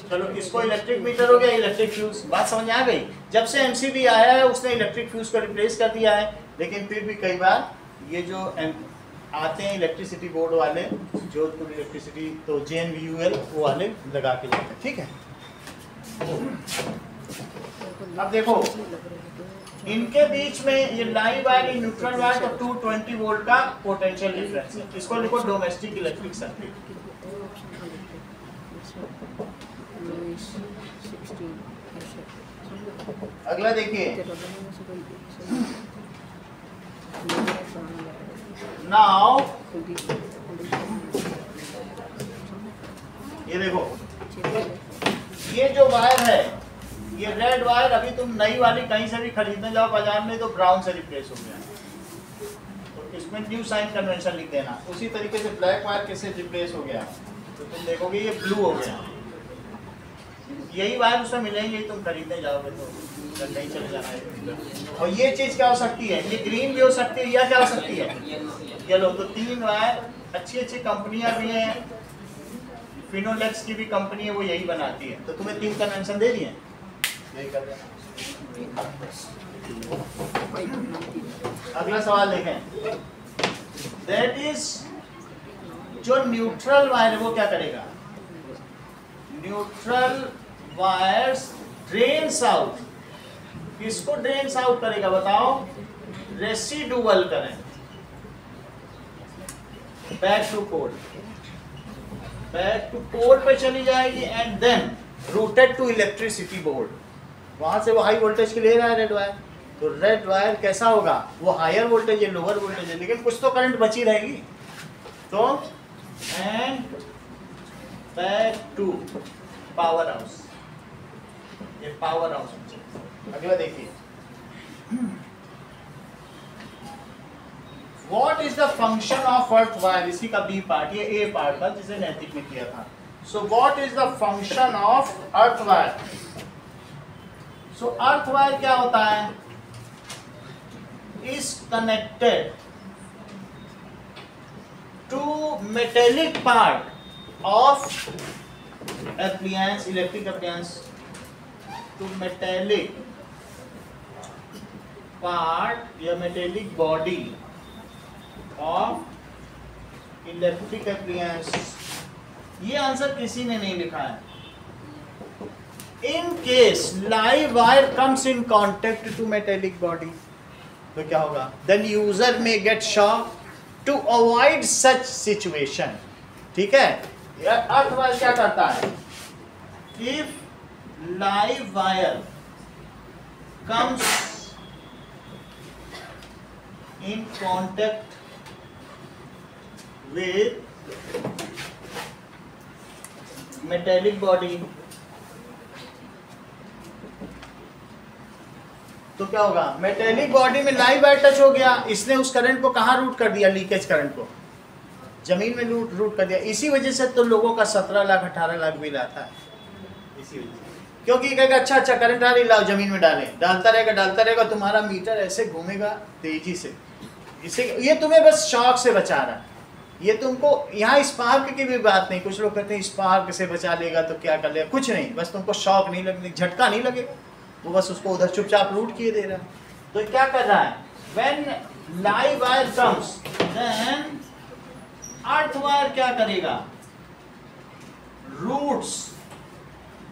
चलो इसको इलेक्ट्रिक मीटर हो गया, इलेक्ट्रिक फ्यूज। बात समझ में आ गई? जब से एमसीबी आया है उसने इलेक्ट्रिक फ्यूज को रिप्लेस कर दिया है, लेकिन फिर भी कई बार ये जो आते हैं इलेक्ट्रिसिटी बोर्ड वाले, जोधपुर इलेक्ट्रिसिटी, तो JNVUL वो वाले लगा के जाते हैं। ठीक है, अब देखो इनके बीच में ये लाइव वायर, न्यूट्रल वायर, तो 220 वोल्ट का पोटेंशियल डिफरेंस है। इसको लिखो डोमेस्टिक इलेक्ट्रिक सर्किट। अगला देखिए, नाउ ये देखो, ये जो वायर है, ये रेड वायर, अभी तुम नई वाली कहीं से भी खरीदने जाओ बाजार में तो ब्राउन से रिप्लेस हो गया, तो इसमें न्यू साइन कन्वेंशन लिख देना। उसी तरीके से ब्लैक वायर कैसे रिप्लेस हो गया, तो तुम देखोगे ये ब्लू हो गया। यही वायर उसमें मिलेंगे ही, तुम खरीदने जाओगे तो नहीं चले जाना है। और ये चीज क्या हो सकती है, ये ग्रीन भी हो सकती है, या क्या हो सकती है येलो। तो 3 वायर, अच्छी अच्छी कंपनियां भी हैं, फिनोलेक्स की भी कंपनी है, वो यही बनाती है। तो तुम्हें 3 कन्वेंशन दे दिए, यही कर देना। अगला सवाल देखें, दैट इज जो न्यूट्रल वायर है वो क्या करेगा, न्यूट्रल वायर्स ड्रेन्स आउट, किसको ड्रेन्स आउट करेगा बताओ, residual current back to pole, back to pole पे चली जाएगी and then rooted to electricity board. वहां से वो हाई वोल्टेज के ले रहा है रेड वायर, तो रेड वायर कैसा होगा, वो हायर वोल्टेज है, लोअर वोल्टेज है, लेकिन कुछ तो करंट बची रहेगी। तो and back to power house, ये पावर हाउस। अगला देखिए, what is the function of earth wire, इसी का बी पार्ट, ये ए पार्ट था जिसे नैतिक में किया था। So what is the function of earth wire. So earth wire क्या होता है, is connected to metallic part of appliance, electric appliance, to metallic part या metallic body of electric appliance। ये आंसर किसी ने नहीं लिखा है। In case live wire comes in contact to metallic body, तो क्या होगा, then user may get shock to avoid such situation। ठीक है, अर्थ वायर क्या करता है, if live wire comes in contact with metallic body, तो क्या होगा, मेटेलिक बॉडी में लाइव वायर टच हो गया, इसने उस करंट को कहाँ रूट कर दिया, लीकेज करंट को जमीन में रूट कर दिया। इसी वजह से तो लोगों का 17 लाख 18 लाख बिल आता है, इसी वजह से। क्योंकि कहेगा अच्छा करंट आ रही, लाओ जमीन में डालता रहेगा, तुम्हारा मीटर ऐसे घूमेगा तेजी से, इसे ये तुम्हें बस शॉक से बचा रहा है। ये तुमको यहाँ स्पार्क की भी बात नहीं, कुछ लोग कहते हैं स्पार्क से बचा लेगा तो क्या कर लेगा, कुछ नहीं, बस तुमको शॉक नहीं लगेगा, झटका नहीं लगेगा, वो बस उसको उधर चुपचाप रूट किए दे रहा है। तो क्या कर रहा है, when live wire comes then earth wire क्या करेगा, रूट्स,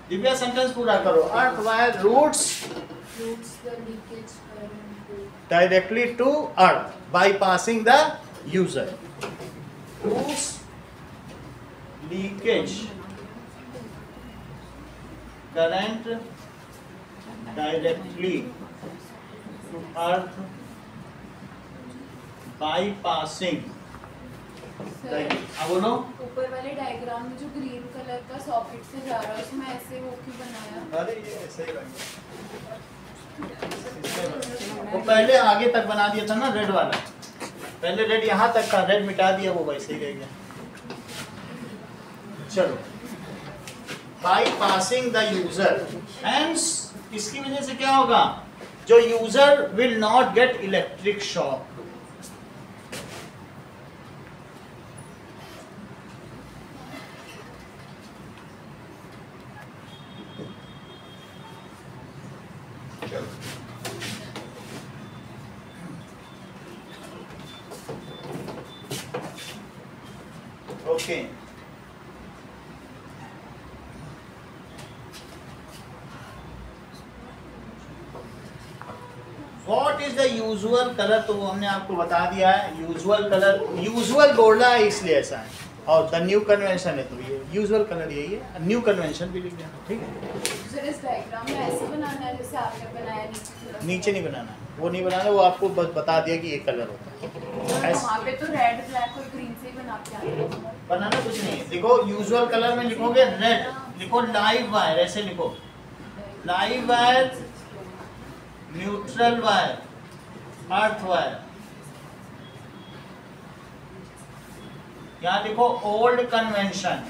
दिव्या सेंटेंस पूरा करो, earth wire routes the leakage current directly to earth bypassing the user, routes leakage current directly to earth bypassing the, अब बोलो, ऊपर वाले डायग्राम में जो ग्रीन कलर का सॉकेट से जा रहा है उसमें ऐसे वो क्यों बनाया, अरे ये ऐसे ही वो पहले आगे तक बना दिया था ना रेड वाला, पहले रेड यहाँ तक का, रेड मिटा दिया, वो वैसे ही रह गया। चलो, by passing the user, hence इसकी वजह से क्या होगा, जो user will not gate electric shock, okay, what is the usual colour, तो वो हमने आपको बता दिया है। यूजुअल कलर, यूजुअल बोला है इसलिए ऐसा है, और द न्यू कन्वेंशन है तो ये यूजुअल कलर यही है, न्यू कन्वेंशन भी लिख देना, ठीक है। सर इस डायग्राम में ऐसे बनाना है जैसे आपने बनाया नीचे नहीं बनाना है, वो नहीं बनाना, वो आपको बस बता दिया कि ये कलर होता है। वहाँ पे तो रेड ब्लैक और ग्रीन से ही बना के आते हैं। बनाना कुछ नहीं है, देखो यूजुअल कलर में लिखोगे रेड, लिखो लाइव वायर, ऐसे लिखो live wire, neutral wire, earth wire. यहाँ लिखो ओल्ड कन्वेंशन,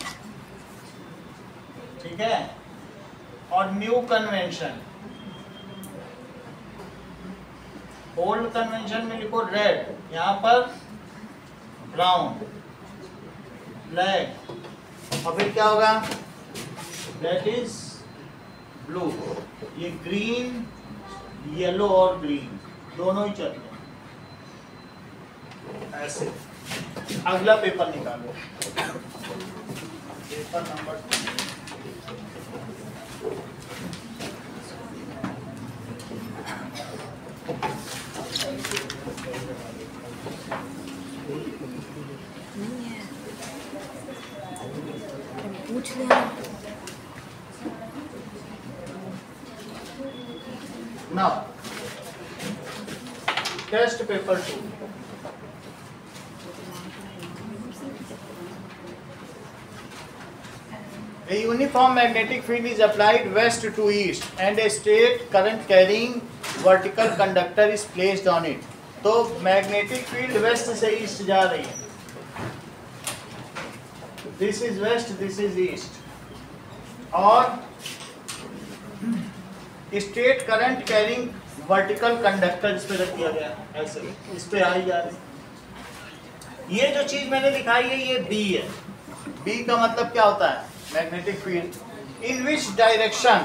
ठीक है, और न्यू कन्वेंशन। ओल्ड कन्वेंशन में लिखो रेड, यहाँ पर ब्राउन, ब्लैक, और फिर क्या होगा, दैट इज ब्लू। ये ग्रीन, येलो और ग्रीन दोनों ही चलते हैं ऐसे। अगला पेपर निकालो, पेपर नंबर 2 पूछ लेना। Now, test paper 2. A uniform magnetic field is applied west to east and a straight current carrying vertical conductor is placed on it. तो मैग्नेटिक फील्ड वेस्ट से ईस्ट जा रही है, this is west, this is east, और straight current carrying vertical conductor इस पे रख दिया गया, ऐसे इस पे आई जा रही। ये जो चीज मैंने दिखाई है ये बी है। बी का मतलब क्या होता है, magnetic field in which direction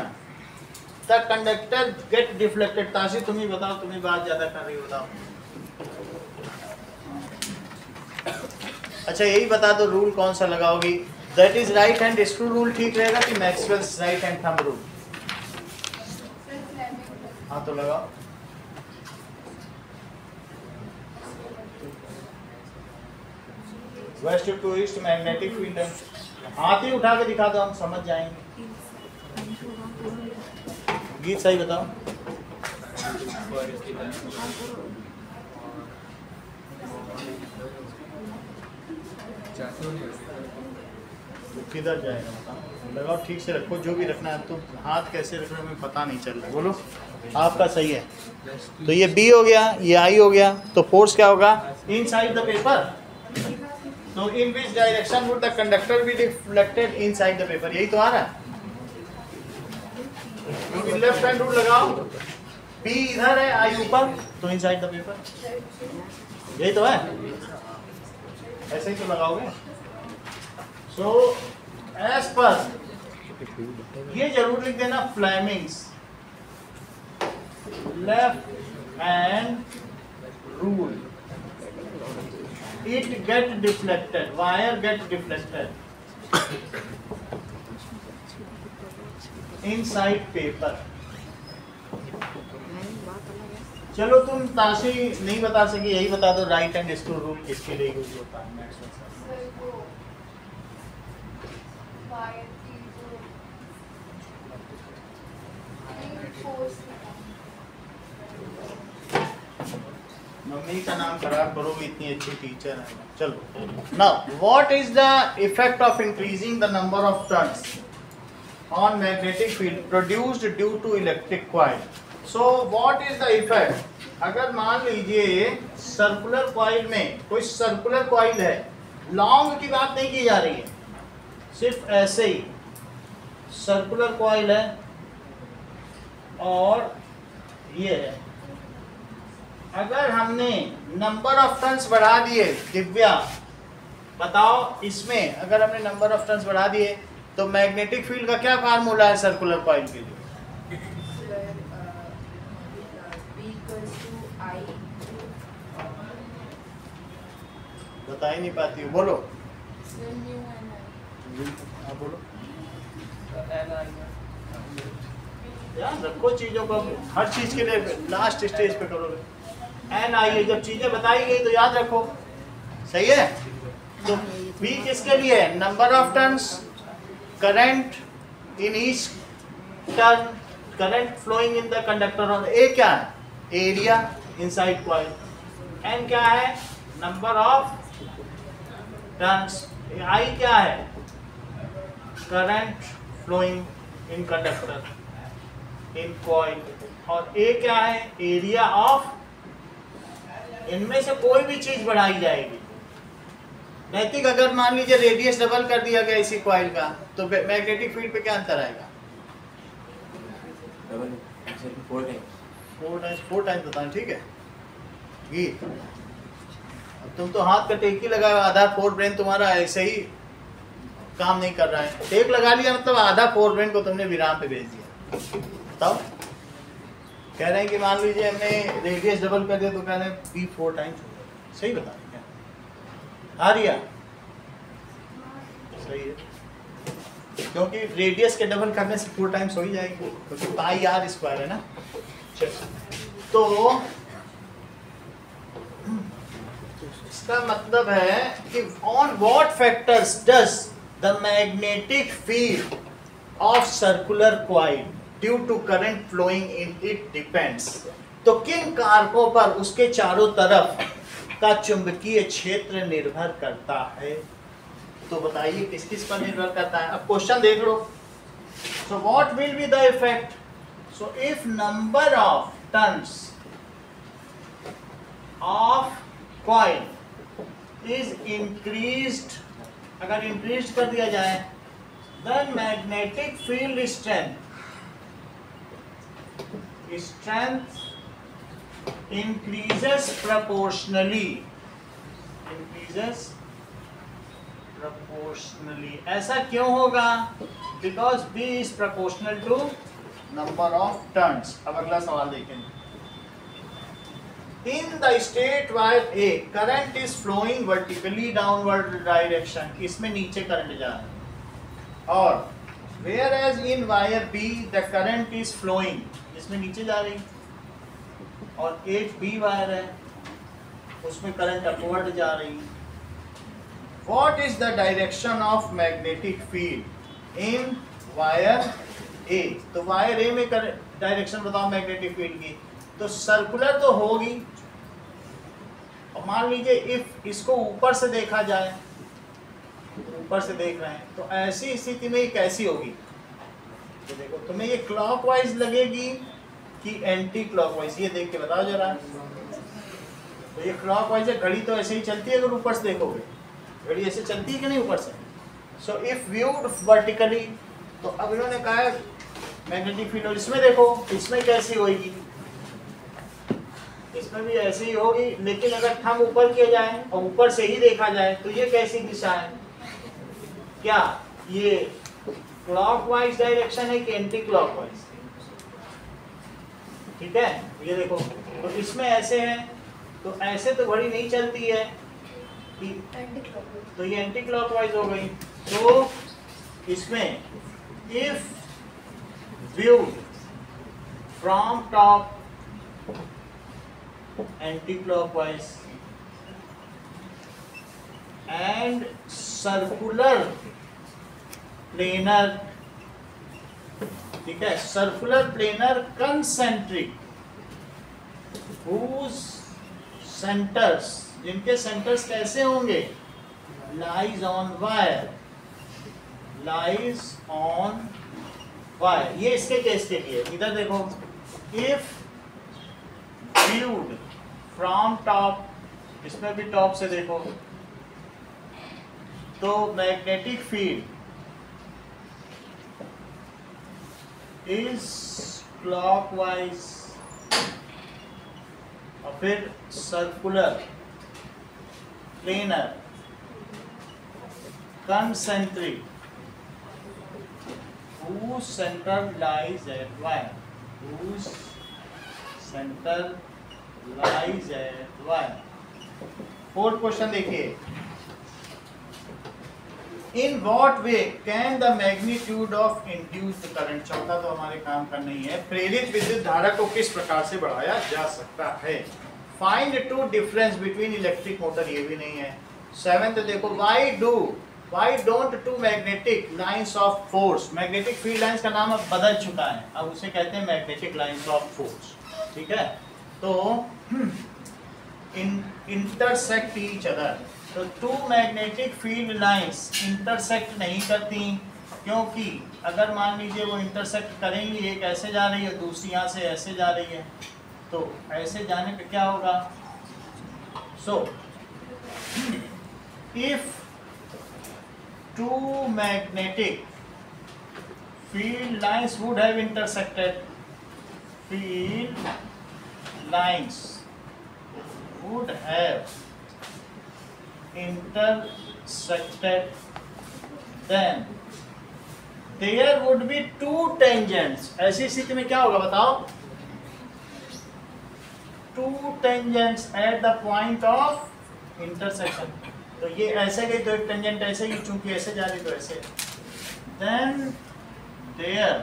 the conductor get deflected. Tashi तुम ही बताओ, तुम ही बात ज्यादा कर रही हो, बताओ। अच्छा यही बता दो रूल कौन सा लगाओगी, that is right hand screw rule ठीक रहेगा कि Maxwell's right hand thumb rule? हाँ तो लगाओ। West to east magnetic field है, हाथ ही उठा के दिखा दो, हम समझ जाएंगे। गीत सही बताओ। किधर जाएगा बताओ, लगाओ ठीक से रखो, जो भी रखना है। तो हाथ कैसे रख रहे हो हमें पता नहीं चल रहा, बोलो। आपका सही है, तो ये बी हो गया, ये आई हो गया, तो फोर्स क्या होगा, इनसाइड द पेपर। तो in which direction would the conductor be deflected inside the paper, यही तो आ रहा है। क्योंकि लेफ्ट हैंड रूल लगाओ, पी इधर है, आई ऊपर, तो इनसाइड द पेपर, यही तो है, ऐसे ही तो लगाओगे। सो एज पर, ये जरूर लिख देना Fleming's left hand rule, it get deflected, wire get deflected inside paper। चलो तुम ताशी नहीं बता सकी, यही बता दो राइट हैंड स्क्रू रूल किसके लिए यूज होता है मैक्सवेल सर? वायर की जो फोर्स, मम्मी का नाम खराब करोगे, इतनी अच्छी टीचर है। चलो now what is the effect of increasing the number of turns on magnetic field produced due to electric coil. So what is the effect, अगर मान लीजिए सर्कुलर कॉइल में कोई सर्कुलर कॉइल है, लॉन्ग की बात नहीं की जा रही है, सिर्फ ऐसे ही सर्कुलर कॉइल है और ये है, अगर हमने नंबर ऑफ टर्न्स बढ़ा दिए, दिव्या बताओ, इसमें अगर हमने नंबर ऑफ टर्न्स बढ़ा दिए तो मैग्नेटिक फील्ड का क्या फार्मूला है सर्कुलर कॉइल के लिए? बता ही नहीं पाती हो, बोलो। Then mu and I. हाँ बोलो। NI ध्यान रखो चीजों को, हर चीज के लिए लास्ट स्टेज पे करोगे। एन आई है, जब चीजें बताई गई तो याद रखो, सही है। तो बी किसके लिए है? Number of turns, current in each turn, current flowing in the conductor on. A क्या है? Area inside coil. एन क्या है? Number of turns. आई क्या है? Current flowing in conductor in coil. और ए क्या है? Area of. इनमें से कोई भी चीज बढ़ाई जाएगी। नैतिक, अगर मान लीजिए रेडियस डबल कर दिया गया इसी कॉइल का, तो मैग्नेटिक फील्ड पे क्या अंतर आएगा? डबल 4 टाइम्स बताएं, ठीक है। ये अब तुम तो हाथ का टेक ही लगाए, आधा 4 ब्रेन तुम्हारा ऐसे ही काम नहीं कर रहा है। टेक लगा लिया मतलब आधा 4 ब्रेन को तुमने विराम पे भेज दिया। बताओ, कह रहे हैं कि मान लीजिए हमने रेडियस डबल कर दिया तो कह रहे हैं बी 4 टाइम्स हो जाएगा। सही बता रहे क्या? आ रिया सही है, क्योंकि रेडियस के डबल करने से 4 टाइम्स हो ही जाएगी, क्योंकि पाई आर स्क्वायर है ना। तो इसका मतलब है कि on what factors does the magnetic field of circular coil due to current flowing in it depends. तो किन कारकों पर उसके चारों तरफ का चुंबकीय क्षेत्र निर्भर करता है? तो बताइए किस किस पर निर्भर करता है? अब क्वेश्चन देख लो। So what will be the effect? So if number of turns of coil is increased, अगर इंक्रीज कर दिया जाए, then magnetic field strength increases proportionally, ऐसा क्यों होगा? because B is proportional to number of turns। अब अगला सवाल देखें। in the state wire A current is flowing vertically downward direction, इसमें नीचे करंट जा रहा है, और whereas in wire B the current is flowing, इसमें नीचे जा रही, और एक बी वायर है उसमें करंट अपवर्ड जा रही। What is the direction of magnetic field in wire A? तो वायर ए में डायरेक्शन बताओ मैग्नेटिक फील्ड की। तो सर्कुलर तो होगी, और मान लीजिए इफ इसको ऊपर से देखा जाए, ऊपर से देख रहे हैं, तो ऐसी स्थिति में ये कैसी होगी? तो देखो, तुम्हें ये क्लॉकवाइज लगेगी कि एंटी क्लॉकवाइज, ये देख के बताओ जरा। तो ये क्लॉकवाइज है, घड़ी तो ऐसे ही चलती है, अगर ऊपर से देखोगे घड़ी ऐसे चलती है कि नहीं ऊपर से। सो इफ व्यूड वर्टिकली, तो अब इन्होंने कहा है मैग्नेटिक फील्ड, और इसमें देखो, इसमें कैसी होगी? इसमें भी ऐसी ही होगी, लेकिन अगर थंब ऊपर किया जाए और ऊपर से ही देखा जाए तो ये कैसी दिशा है? क्या ये क्लॉकवाइज डायरेक्शन है कि एंटी क्लॉकवाइज? ठीक है, ये देखो, तो इसमें ऐसे है, तो ऐसे तो घड़ी नहीं चलती है, तो ये एंटी क्लॉकवाइज हो गई। तो इसमें if view from top anti clockwise and circular planar, ठीक है, circular planar concentric, whose centers, जिनके सेंटर्स कैसे होंगे? Lies on wire, lies on wire. ये इसके केस के लिए, इधर देखो, इफ viewed फ्रॉम टॉप, इसमें भी टॉप से देखो, तो मैग्नेटिक फील्ड इज क्लॉकवाइज, और फिर circular planar concentric whose center lies at y, whose center lies at y। Fourth question देखिए, in what way can the magnitude of induced current, चौथा तो हमारे काम का नहीं है, प्रेरित विद्युत धारा को किस प्रकार से बढ़ाया जा सकता है। Find two difference between electric motor, ये भी नहीं है। सेवेंथ देखो, why don't two magnetic lines of force, magnetic field lines का नाम अब बदल चुका है, अब उसे कहते हैं मैग्नेटिक लाइंस ऑफ फोर्स, ठीक है। तो इंटरसेक्ट ईच अदर, तो two magnetic field lines intersect नहीं करती, क्योंकि अगर मान लीजिए वो इंटरसेक्ट करेंगी, एक ऐसे जा रही है दूसरी यहाँ से ऐसे जा रही है, तो ऐसे जाने पे क्या होगा, so if two magnetic field lines would have intersected, field lines would have intersected, then there would be two tangents, ऐसी स्थिति में क्या होगा बताओ, two tangents at the point of intersection, तो ये ऐसे गई तो एक टेंजेंट ऐसे ही, चूंकि ऐसे जा रही तो ऐसे, then there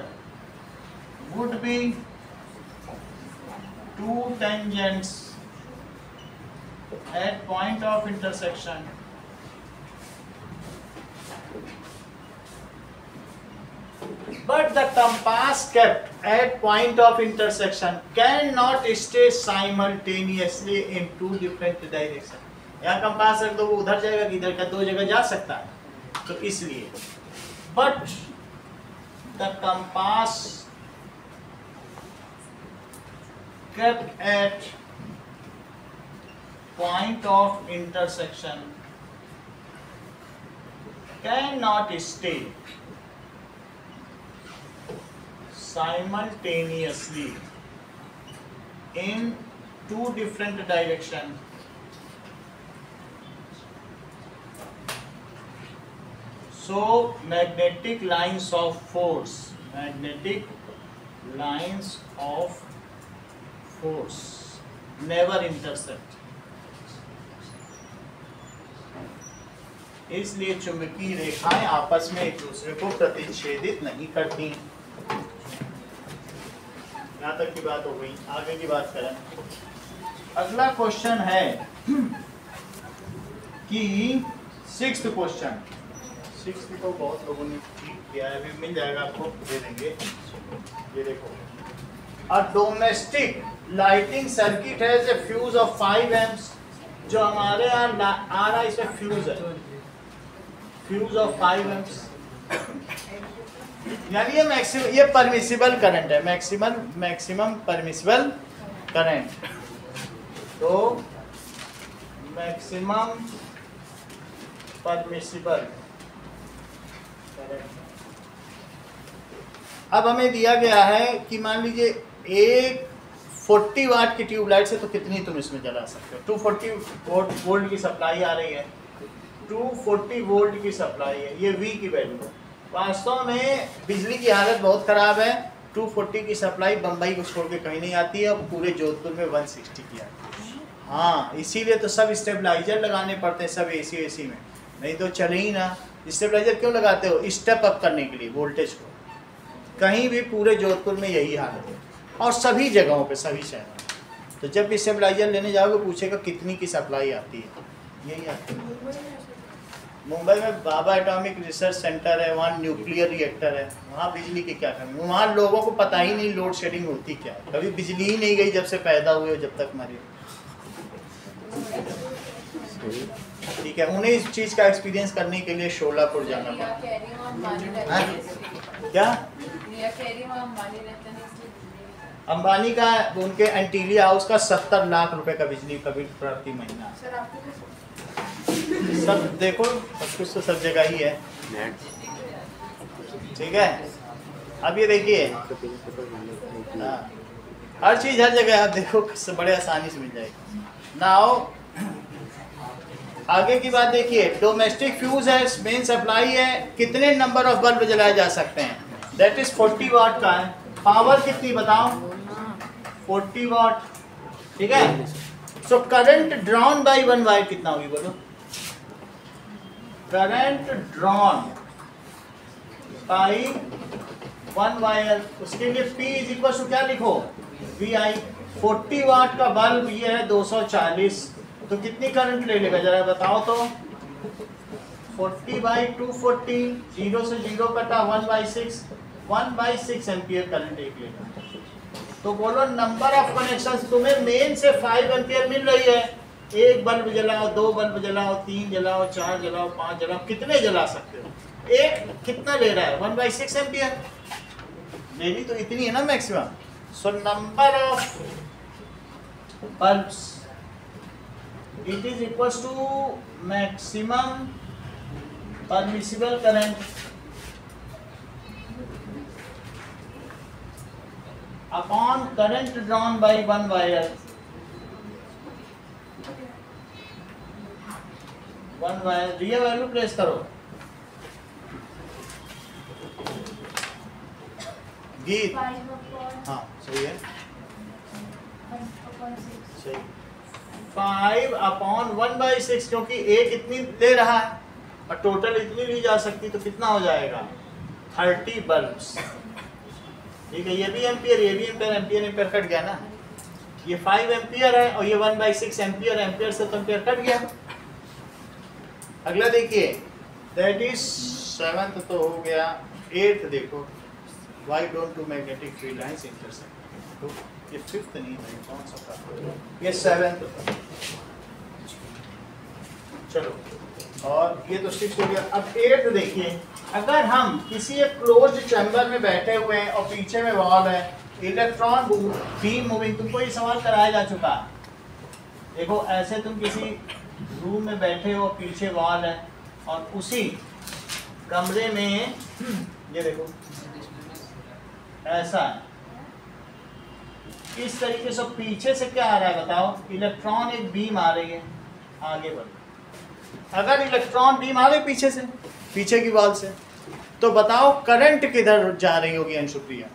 would be two tangents at point of intersection, but the compass kept at point of intersection cannot stay simultaneously in two different directions, यहाँ कंपास रख दो वो उधर जाएगा कि इधर का, दो जगह जा सकता है, तो इसलिए but the compass kept at point of intersection cannot stay simultaneously in two different directions, so magnetic lines of force never intersect, इसलिए चुंबकीय रेखाएं आपस में एक दूसरे को प्रतिच्छेदित नहीं करती। यहाँ तक की बात हो गई, आगे की बात करें। अगला क्वेश्चन है कि सिक्स्थ क्वेश्चन, सिक्स्थ को बहुत लोगों ने ठीक किया है, अभी मिल जाएगा आपको, दे देंगे। ये देखो, a domestic lighting circuit has a fuse of 5 amps, जो हमारे यहाँ आ रहा है इसमें फ्यूज है, फ्यूज ऑफ 5 एम्प्स, यानी ये मैक्सिमम, ये परमिसिबल करंट है, मैक्सिमम परमिसिबल करंट, तो मैक्सिमम परमिसिबल करंट। अब हमें दिया गया है कि मान लीजिए एक 40 वाट की ट्यूबलाइट से तो कितनी तुम इसमें जला सकते हो, 240 वोल्ट की सप्लाई आ रही है, 240 वोल्ट की सप्लाई है, ये V की वैल्यू है। वास्तव में बिजली की हालत बहुत ख़राब है, 240 की सप्लाई बम्बई को छोड़ के कहीं नहीं आती है, और पूरे जोधपुर में 160 की आती है। हाँ, इसीलिए तो सब स्टेबलाइजर लगाने पड़ते हैं, सब एसी में, नहीं तो चले ही ना। स्टेबलाइजर क्यों लगाते हो? स्टेप अप करने के लिए वोल्टेज को। कहीं भी पूरे जोधपुर में यही हालत है, और सभी जगहों पे, सभी शहरों। तो जब भी स्टेबलाइजर लेने जाओगे पूछेगा कितनी की सप्लाई आती है, यही आती है। मुंबई में बाबा एटॉमिक रिसर्च सेंटर है, वहाँ न्यूक्लियर रिएक्टर है, वहाँ बिजली की क्या कमी, वहाँ लोगों को पता ही नहीं लोड शेडिंग होती क्या है, कभी बिजली ही नहीं गई जब से पैदा हुए जब तक मरे। ठीक है, उन्हें इस चीज़ का एक्सपीरियंस करने के लिए शोलापुर जाना पड़ा। क्या अंबानी का, उनके एंटीलिया हाउस का 70 लाख रुपए का बिजली का बिल प्रति महीना। सब देखो, सब कुछ तो सब जगह ही है, ठीक है। अब ये देखिए, हर चीज हर जगह आप देखो बड़े आसानी से मिल जाएगी। नाउ आगे की बात देखिए, डोमेस्टिक फ्यूज है, मेन सप्लाई है, कितने नंबर ऑफ बल्ब जलाए जा सकते हैं? दैट इज 40 वाट का है। पावर कितनी बताओ? 40 वाट, ठीक है। So current drawn by one wire कितना होगी बोलो? Current drawn by one wire, उसके लिए P इज इक्वल टू क्या लिखो, VI। 40 वाट का बल्ब ये है 240, तो कितनी करंट ले लेगा जरा बताओ तो। 40/240, 0 से 0 कटा 1/6 एम्पियर करंट एक लेगा। तो बोलो नंबर ऑफ कनेक्शंस तुम्हें मेन से 5 एम्पियर मिल रही है, एक बल्ब जलाओ, 2 बल्ब जलाओ, 3 जलाओ, 4 जलाओ, 5 जलाओ, कितने जला सकते हो। एक कितना ले रहा है 1/6 एम्पियर, मेरी तो इतनी है ना maximum. So number of bulbs it is equal to maximum permissible current upon current drawn by one wire. One wire real value place करो, गीत हाँ सही है, सही 5/1/6, क्योंकि एक इतनी ले रहा है और टोटल इतनी ली जा सकती, तो कितना हो जाएगा 30 बल्ब्स। ठीक है, ये भी एम्पियर, ये भी एम्पियर, एम्पियर एम्पियर कट गया ना, ये 5 एम्पियर है और ये 1/6 एम्पियर, एम्पियर से तो एम्पियर कट गया। अगला देखिए, दैट इज 7th तो हो गया, 8th देखो, why don't two magnetic field lines intersect. तो ये 5th नहीं है, कौन सा था, ये 7th था। चलो, और ये तो 6 हो गया। अब 8th देखिए, अगर हम किसी एक क्लोज्ड चैम्बर में बैठे हुए हैं और पीछे में वॉल है, इलेक्ट्रॉन बीम मूविंग, तुमको ये सवाल कराया जा चुका। देखो ऐसे तुम किसी रूम में बैठे हो, पीछे वॉल है और उसी कमरे में ये देखो ऐसा है, इस तरीके से पीछे से क्या आ रहा है बताओ, इलेक्ट्रॉन एक बीम आ रही है आगे बढ़। अगर इलेक्ट्रॉन बीम आ रही पीछे से, पीछे की वॉल से, तो बताओ करंट किधर जा रही होगी अंशुप्रिया,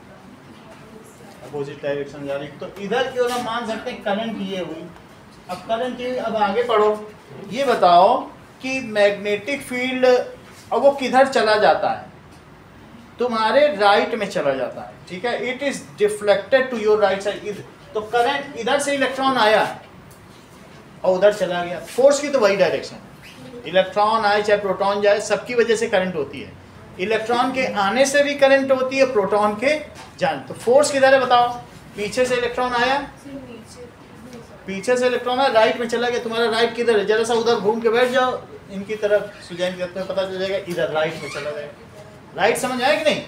अपोजिट डायरेक्शन जा रही, तो इधर क्यों ना मान सकते हैं करंट ये हुई। अब करंट ये, अब आगे पढ़ो, ये बताओ कि मैग्नेटिक फील्ड अब वो किधर चला जाता है, तुम्हारे राइट में चला जाता है, ठीक है, it is deflected to your right side. तो करंट इधर से इलेक्ट्रॉन आया और उधर चला गया, फोर्स की तो वही डायरेक्शन, इलेक्ट्रॉन आए चाहे प्रोटॉन जाए, सबकी वजह से करंट होती है। इलेक्ट्रॉन के आने से भी करंट होती है, प्रोटॉन के जाने। तो फोर्स किधर है बताओ, पीछे से इलेक्ट्रॉन आया, पीछे से इलेक्ट्रॉन आया, राइट में चला गया, तुम्हारा राइट किधर है, जरा सा उधर घूम के बैठ जाओ इनकी तरफ, सुजैन की तरफ, पता चल जाएगा इधर राइट में चला गया। राइट समझ आया कि नहीं,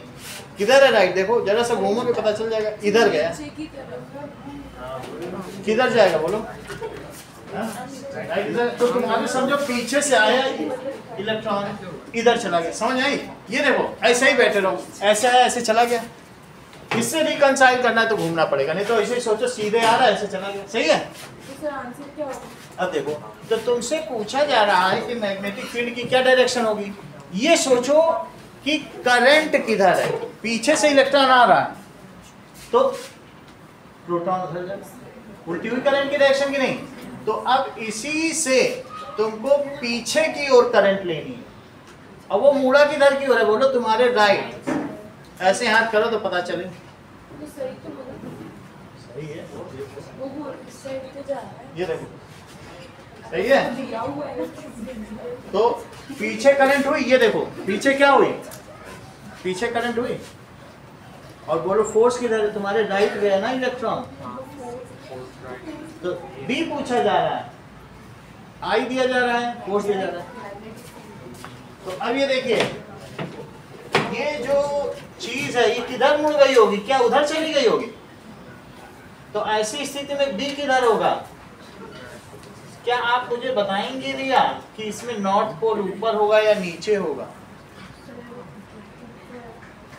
किधर है राइट, देखो जरा सा घूमोगे पता चल जाएगा, इधर गया, किधर जाएगा बोलो, इधर। तो तुम्हारे समझो पीछे से आया इलेक्ट्रॉन, इधर चला गया, समझ आई। ये देखो ऐसे ही बैठे रहो, ऐसे आया ऐसे चला गया, इससे रिकंसाइल करना है तो घूमना पड़ेगा, नहीं तो ऐसे ही सोचो सीधे आ रहा है ऐसे चला गया, सही है। अब देखो, तो तुमसे पूछा जा रहा है कि मैग्नेटिक फील्ड की क्या डायरेक्शन होगी, ये सोचो कि करंट किधर है, पीछे से इलेक्ट्रॉन आ रहा है तो प्रोटॉन उधर जाएगा, उल्टी हुई करंट की डायरेक्शन की नहीं। तो अब इसी से तुमको पीछे की ओर करंट लेनी है, अब वो मुड़ा किधर की ओर है बोलो, तुम्हारे राइट। ऐसे हाथ करो तो पता चले, सही है, ये देखो सही है। तो पीछे करंट हुई, ये देखो पीछे क्या हुई, पीछे करंट हुई, और बोलो फोर्स किधर है, तुम्हारे राइट गया ना इलेक्ट्रॉन। तो बी पूछा जा रहा है, आई दिया जा रहा है, फोर्स दिया जा रहा है। तो अब ये देखिए, ये जो चीज है ये किधर मुड़ गई होगी, क्या उधर चली गई होगी, तो ऐसी स्थिति में बी किधर होगा। क्या आप मुझे बताएंगे रिया कि इसमें नॉर्थ पोल ऊपर होगा या नीचे होगा।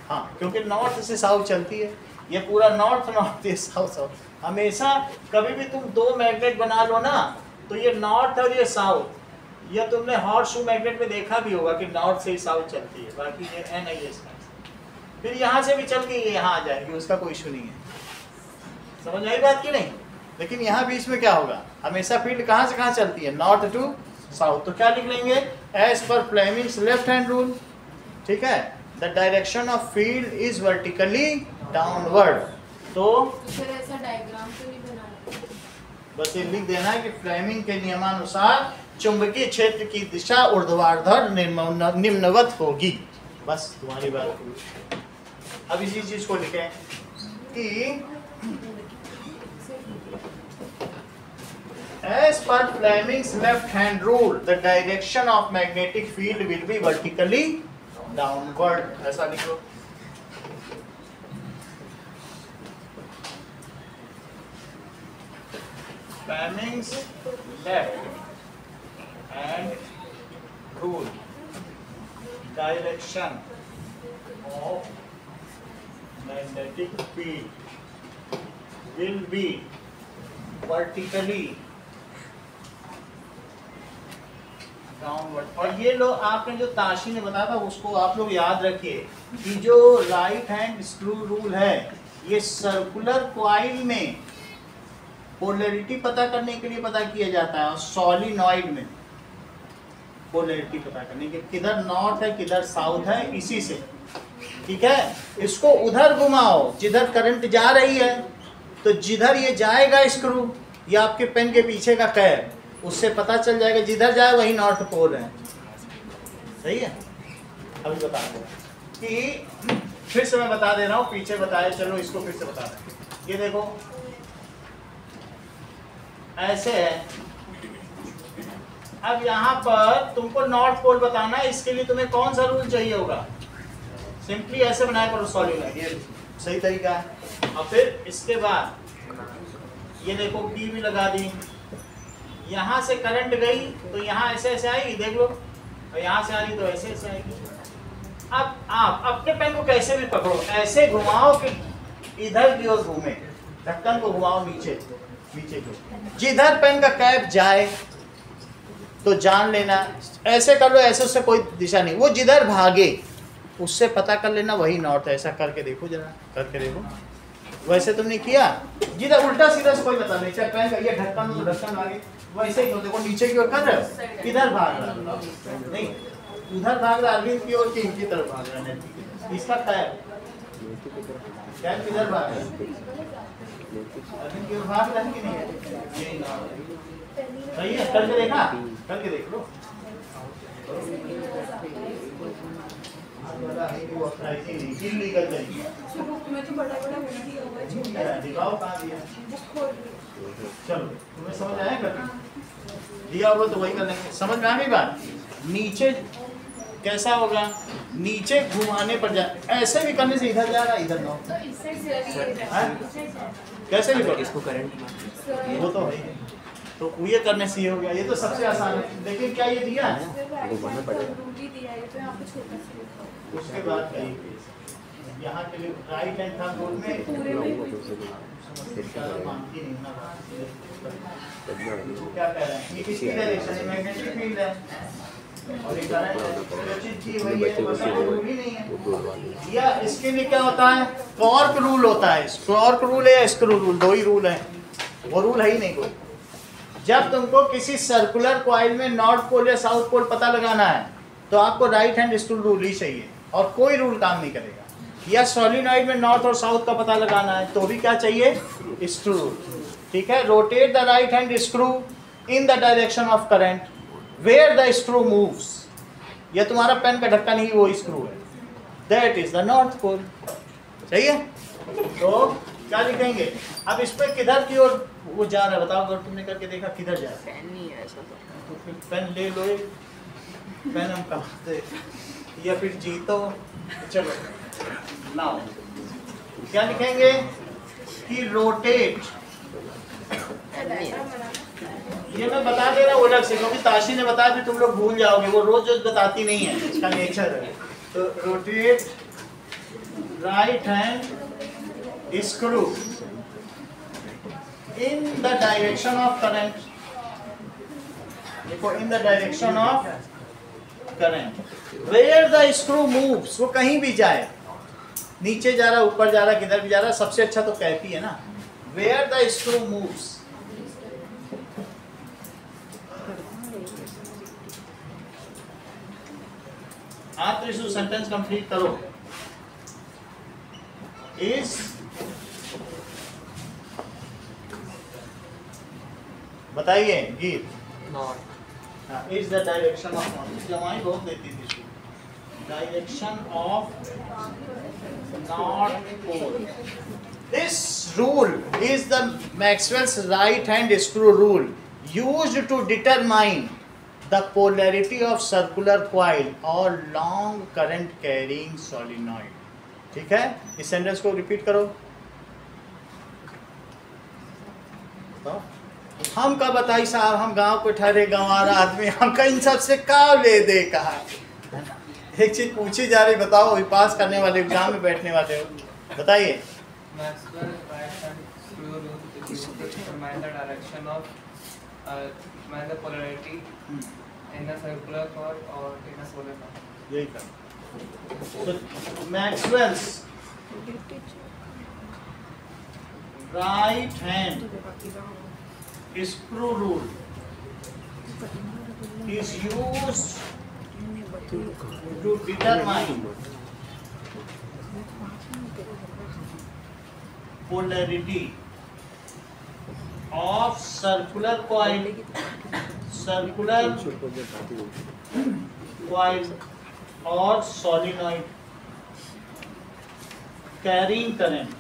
हाँ, क्योंकि नॉर्थ से साउथ चलती है, ये पूरा नॉर्थ नॉर्थ, ये साउथ साउथ। हमेशा कभी भी तुम दो मैग्नेट बना लो ना, तो ये नॉर्थ और ये साउथ, या तुमने हॉट शू मैग्नेट में देखा भी होगा कि नॉर्थ से ही साउथ चलती है, बाकी ये एन आई एस। फिर यहाँ से भी चल के ये यहाँ आ जाएगी, उसका कोई इशू नहीं है, समझ आई बात की नहीं। लेकिन यहाँ बीच में क्या होगा, हमेशा फील्ड कहाँ से कहाँ चलती है, नॉर्थ टू साउथ। तो क्या लिख लेंगे, as per Fleming's left hand rule, ठीक है, the direction of field is vertically downward. तो फिर ऐसा डायग्राम तो नहीं बनाना, बस ये लिख देना है कि फ्लेमिंग के नियमानुसार चुंबकीय क्षेत्र की दिशा ऊर्ध्वाधर निम्नवत होगी। बस तुम्हारी बात। अब इसी चीज को लिखें कि as per Fleming's left hand rule the direction of magnetic field will be vertically downward, ऐसा लिखो। Fleming's left hand rule direction of magnetic field will be vertically downward. और ये लो आपने जो ताशी ने बताया था उसको आप लोग याद रखिए कि जो राइट हैंड स्क्रू रूल है ये सर्कुलर कॉइल में पोलैरिटी पता करने के लिए पता किया जाता है, और सॉलिनॉइड में पोलैरिटी पता करने के किधर नॉर्थ है किधर साउथ है, इसी से, ठीक है। इसको उधर घुमाओ जिधर करंट जा रही है, तो जिधर ये जाएगा स्क्रू या आपके पेन के पीछे का कैप, उससे पता चल जाएगा जिधर जाए वही नॉर्थ पोल है, सही है। अभी बता दो कि फिर से मैं बता दे रहा हूँ, पीछे बताया, चलो इसको फिर से बता दें। ये देखो ऐसे है। अब यहाँ पर तुमको नॉर्थ पोल बताना है, इसके लिए तुम्हें कौन सा रूल चाहिए होगा, सिंपली ऐसे बनाया करो सॉलिनॉइड, ये सही तरीका है। और फिर इसके बाद ये देखो की भी लगा दी, यहाँ से करंट गई तो यहाँ ऐसे ऐसे आएगी, देख लो, और यहाँ से आ रही तो ऐसे ऐसे आएगी। अब आप अपने पेन को कैसे भी पकड़ो, ऐसे घुमाओ कि इधर की ओर घूमे, ढक्कन को घुमाओ नीचे नीचे की, जिधर पेन का कैप जाए तो जान लेना, ऐसे कर लो, ऐसे उससे कोई दिशा नहीं, वो जिधर भागे उससे पता कर लेना वही नॉर्थ है। ऐसा करके देखो, जरा करके देखो, वैसे तुमने किया, जिधर उल्टा सीधा से कोई बता नहीं, चाहे पेन का ये ढक्कन तो ढक्कन आगे, वैसे ही देखो नीचे की ओर कर रहे हो, किधर भाग रहा है, नहीं उधर भाग रहा, अरविंद की ओर की इनकी तरफ भाग रहा है, इसका कैप किधर भाग रहा है, अरविंद की ओर भाग रहा है कि नहीं है, यही सही है। करके देखा, करके देख लो, दिखाओ कहाँ दिया, चलो तुम्हें समझ आया, कर दिया होगा तो वही कर लेंगे। समझ में आ गई बात। नीचे कैसा होगा, नीचे घुमाने पर जा, ऐसे भी करने से इधर जा रहा है इधर ना, कैसे भी करो, इसको करंट वो तो है, तो ये करने से ये हो गया, ये तो सबसे आसान है। लेकिन क्या ये दिया है, उसके बाद यहाँ के लिए राइट हैंड थंब रूल में क्या कह रहे हैं, ये किसकी डायरेक्शन है, मैग्नेटिक फील्ड है, और ये करंट सुरक्षित की वही है, वैसा कोई रूल ही नहीं है। या इसके लिए क्या होता है, टॉर्क रूल होता है, टॉर्क रूल है या स्क्रू रूल, दो ही रूल है, वो रूल है ही नहीं कोई। जब तुमको किसी सर्कुलर कॉइल में नॉर्थ पोल या साउथ पोल पता लगाना है तो आपको राइट हैंड स्क्रू रूल ही चाहिए, और कोई रूल काम नहीं करेगा। या सोलिनॉइड में नॉर्थ और साउथ का पता लगाना है तो भी क्या चाहिए, स्क्रू रूल, ठीक है। Rotate the right hand screw in the direction of current where the screw moves, यह तुम्हारा पेन का ढक्कन ही वो स्क्रू है, that is the north pole, सही है। तो क्या लिखेंगे, अब इस पे किधर की ओर वो जा रहा है बताओ, अगर तुमने करके देखा किधर जा रहा है, पेन नहीं है ऐसा तो फिर पेन ले लो, पेन हम कहाँ से, या फिर जीतो, चलो नाउ क्या लिखेंगे कि रोटेट, ये मैं बता दे रहा हूँ अलग से, क्योंकि ताशी ने बताया फिर तुम लोग भूल जाओगे, वो रोज रोज बताती नहीं है, इसका नेचर है। तो rotate right hand screw in the direction of current, देखो in the direction of current where the screw moves, वो कहीं भी जाए, नीचे जा रहा ऊपर जा रहा किधर भी जा रहा, सबसे अच्छा तो कैप ही है ना, where the screw moves आप त्रिशु सेंटेंस कंप्लीट करो। इज बताइए Geet. Not. Is the direction of north, जमाई बहुत देती थी। Direction of north pole. This rule is the Maxwell's right-hand screw rule used to determine the polarity of circular coil or long current carrying solenoid. ठीक है, इस sentence को repeat करो। बताओ। हम का बताई साहब, हम गांव को ठहरे गंवारा आदमी, हम का इन सब से का ले दे कहा। एक चीज पूछी जा रही, बताओ। अभी पास करने वाले, एग्जाम में बैठने वाले हो, बताइए। Maxwell's right-hand screw rule is used to determine the direction of the polarity in a circular coil or in a solenoid. यही कर। तो Maxwell's right hand screw rule is used to determine polarity of circular coil और solenoid carrying current।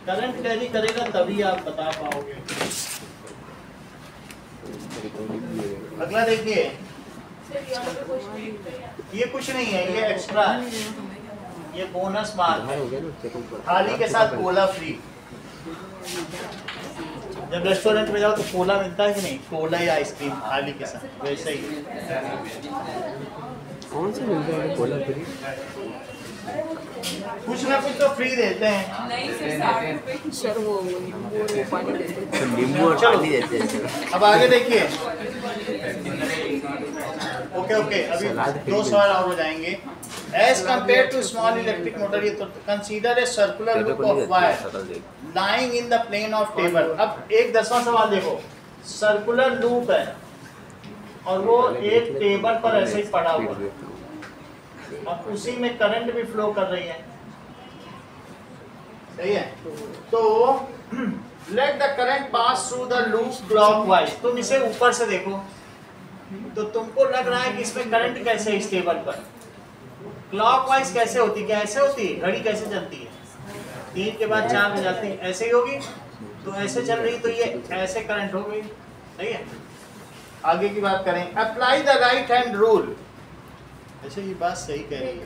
Current carry करेगा तभी आप बता पाओगे। अगला देखिए, ये कुछ नहीं है, ये एक्स्ट्रा है, ये बोनस मार्क है। थाली के साथ कोला फ्री। जब रेस्टोरेंट में जाओ तो कोला मिलता है कि नहीं, कोला या आइसक्रीम थाली के साथ, वैसे ही। कौन सा मिलता है कोला फ्री? कुछ ना कुछ तो फ्री देते हैं। नहीं सिर्फ 60 रुपए सर वो पानी देते तो नींबू और पानी देते हैं सर। अब आगे देखिए। ओके, अभी 2 सवाल और हो जाएंगे। As compared to small electric motor, ये तो consider a circular loop of wire lying in the plane of table। अब एक 10वां सवाल देखो, सर्कुलर लूप है और वो एक टेबल पर ऐसे ही पड़ा हुआ है और उसी में करंट भी फ्लो कर रही है, सही है। तो let the current pass through the loop clockwise। तुम इसे ऊपर से देखो तो तुमको लग रहा है कि इसमें करंट कैसे इस टेबल पर क्लॉकवाइज कैसे होती, कैसे होती, घड़ी कैसे चलती है, 3 के बाद 4 हो जाती है, ऐसे ही होगी। तो ऐसे चल रही, तो ये ऐसे करंट हो गई, सही है। आगे की बात करें, apply the right hand rule. ऐसे ये बात सही कह रही है।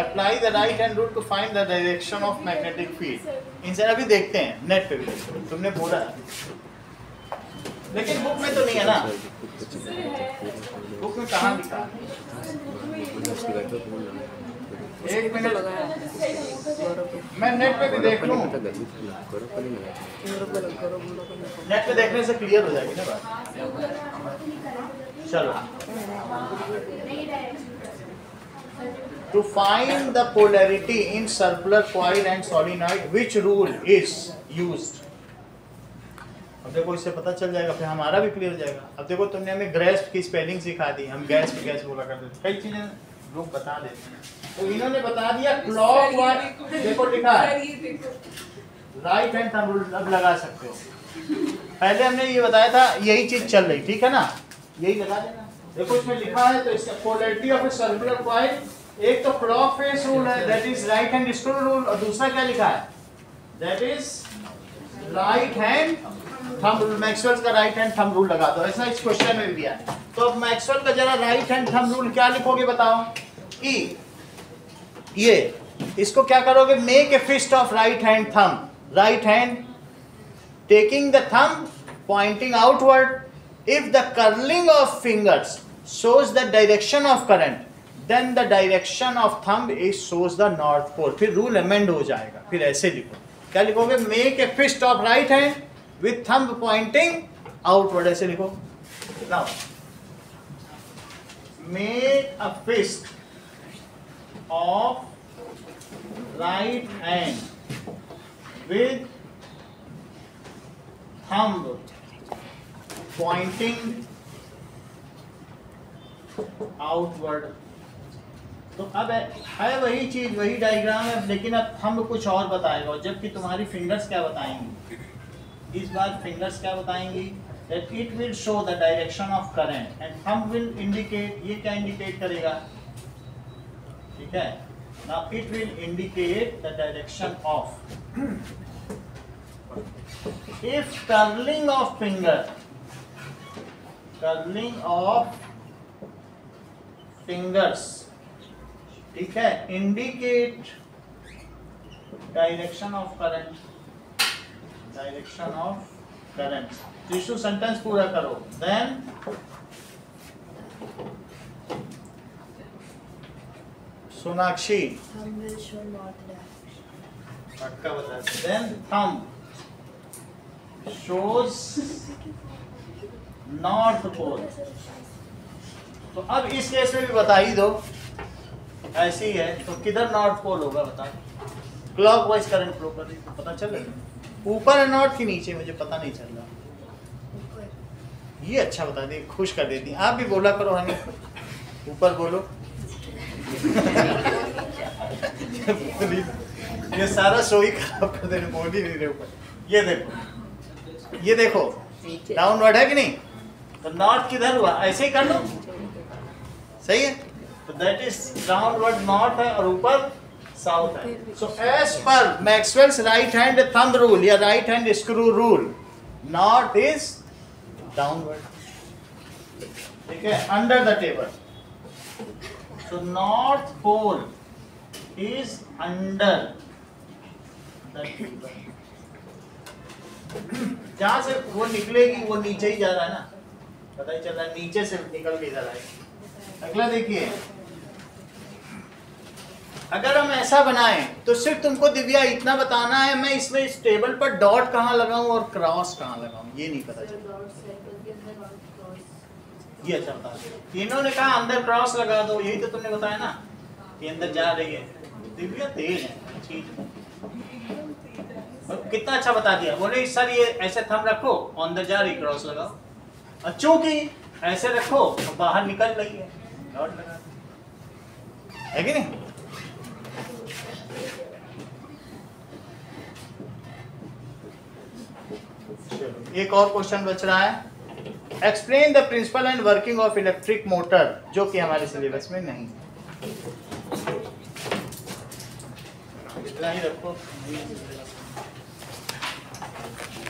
Apply the right hand rule to find the direction of magnetic field. इनसे अभी देखते हैं, नेट पे भी तुमने बोला, लेकिन बुक में तो नहीं है ना। बुक में कहाँ लिखा? एक मिनट, मैं नेट पे भी देख लूं। नेट पे देखने से क्लियर हो जाएगी ना बात। चलो, to find the polarity in circular coil and solenoid, which rule is used? अब देखो, इससे पता चल जाएगा, फिर हमारा भी क्लियर हो जाएगा। अब देखो, तुमने हमें ग्रेस्प की स्पेलिंग सिखा दी, हम गैस पे गैस बोला करते थे, कई चीजें लोग बता देते हैं। तो इन्होंने बता दिया क्लॉकवाइज। देखो लिखा है राइट हैंड थंब रूल, अब लगा सकते हो। पहले हमने ये बताया था, यही चीज चल रही, ठीक है ना, यही लगा देना। देखो इसमें लिखा है, तो इसका polarity of a circular coil, एक तो क्लॉक फेस रूल है, that is right hand screw rule, और दूसरा क्या लिखा है, that is right hand thumb rule. Maxwell का राइट हैंड थंब रूल लगा दो, ऐसा इस क्वेश्चन में भी दिया है। तो अब मैक्सवेल का जरा राइट हैंड थंब रूल क्या लिखोगे बताओ, कि ये इसको क्या करोगे, make a fist of right hand thumb, right hand taking the thumb pointing outward, if the curling of fingers shows the direction of current, then the direction of thumb is shows the north pole। फिर rule amend हो जाएगा, फिर ऐसे लिखो, क्या लिखोगे, make a fist of right hand with thumb pointing outward, ऐसे लिखो। नाउ मेक अ फिस्ट of right hand with thumb pointing outward। तो अब है वही चीज, वही डायग्राम है, लेकिन अब हम कुछ और बताएगा, जबकि तुम्हारी फिंगर्स क्या बताएंगी, इस बार फिंगर्स क्या बताएंगी, that it will show the direction of current and thumb will indicate, ये क्या इंडिकेट करेगा, ठीक है, now it will indicate the direction of, if curling of finger, curling of fingers, ठीक है, indicate direction of current, direction of current. Tissue sentence पूरा करो. Then Sonakshi Thumb will show north direction. पक्का बता. Then thumb shows north pole. तो अब इस case में भी बता ही दो, ऐसी है तो किधर नॉर्थ पोल होगा बता. क्लॉकवाइज करंट फ्लो कर रही है, पता चल रहा है ऊपर है नॉर्थ की नीचे, मुझे पता नहीं चल रहा. ये अच्छा बता दी, खुश कर देती. आप भी बोला करो, हमें ऊपर बोलो. ये सारा शो ही खराब कर देने, बोल ही नहीं रहे ऊपर. ये देखो, ये देखो डाउनवर्ड है कि नहीं, तो नॉर्थ किधर हुआ, ऐसे ही कर लो, सही है. तो दैट इज डाउनवर्ड नॉर्थ है और ऊपर साउथ है. So as per Maxwell's right hand thumb rule या right hand screw rule, north is downward, ठीक है, under the table. So north pole is under the table. जहां से वो निकलेगी वो नीचे ही जा रहा है ना, पता ही चल रहा है, नीचे से निकल के इधर आएगी. अगला देखिए, अगर हम ऐसा बनाएं तो सिर्फ तुमको दिव्या इतना बताना है, मैं इसमें इस टेबल पर डॉट कहाँ लगाऊं और क्रॉस कहाँ लगाऊं, ये नहीं पता चलता. ये अच्छा बता दो. इन्होंने कहा अंदर क्रॉस लगा दो, यही तो तुमने बताया ना कि अंदर जा रही है. दिव्या तेज है चीज, कितना अच्छा बता दिया. बोले सर ये ऐसे थंब रखो, अंदर जा रही, क्रॉस लगाओ. चूंकि ऐसे रखो तो बाहर निकल रही है, डॉट लगा, है कि नहीं. एक और क्वेश्चन बच रहा है. Explain the principle and working of electric motor, जो कि हमारे सिलेबस में नहीं. इतना ही रखो.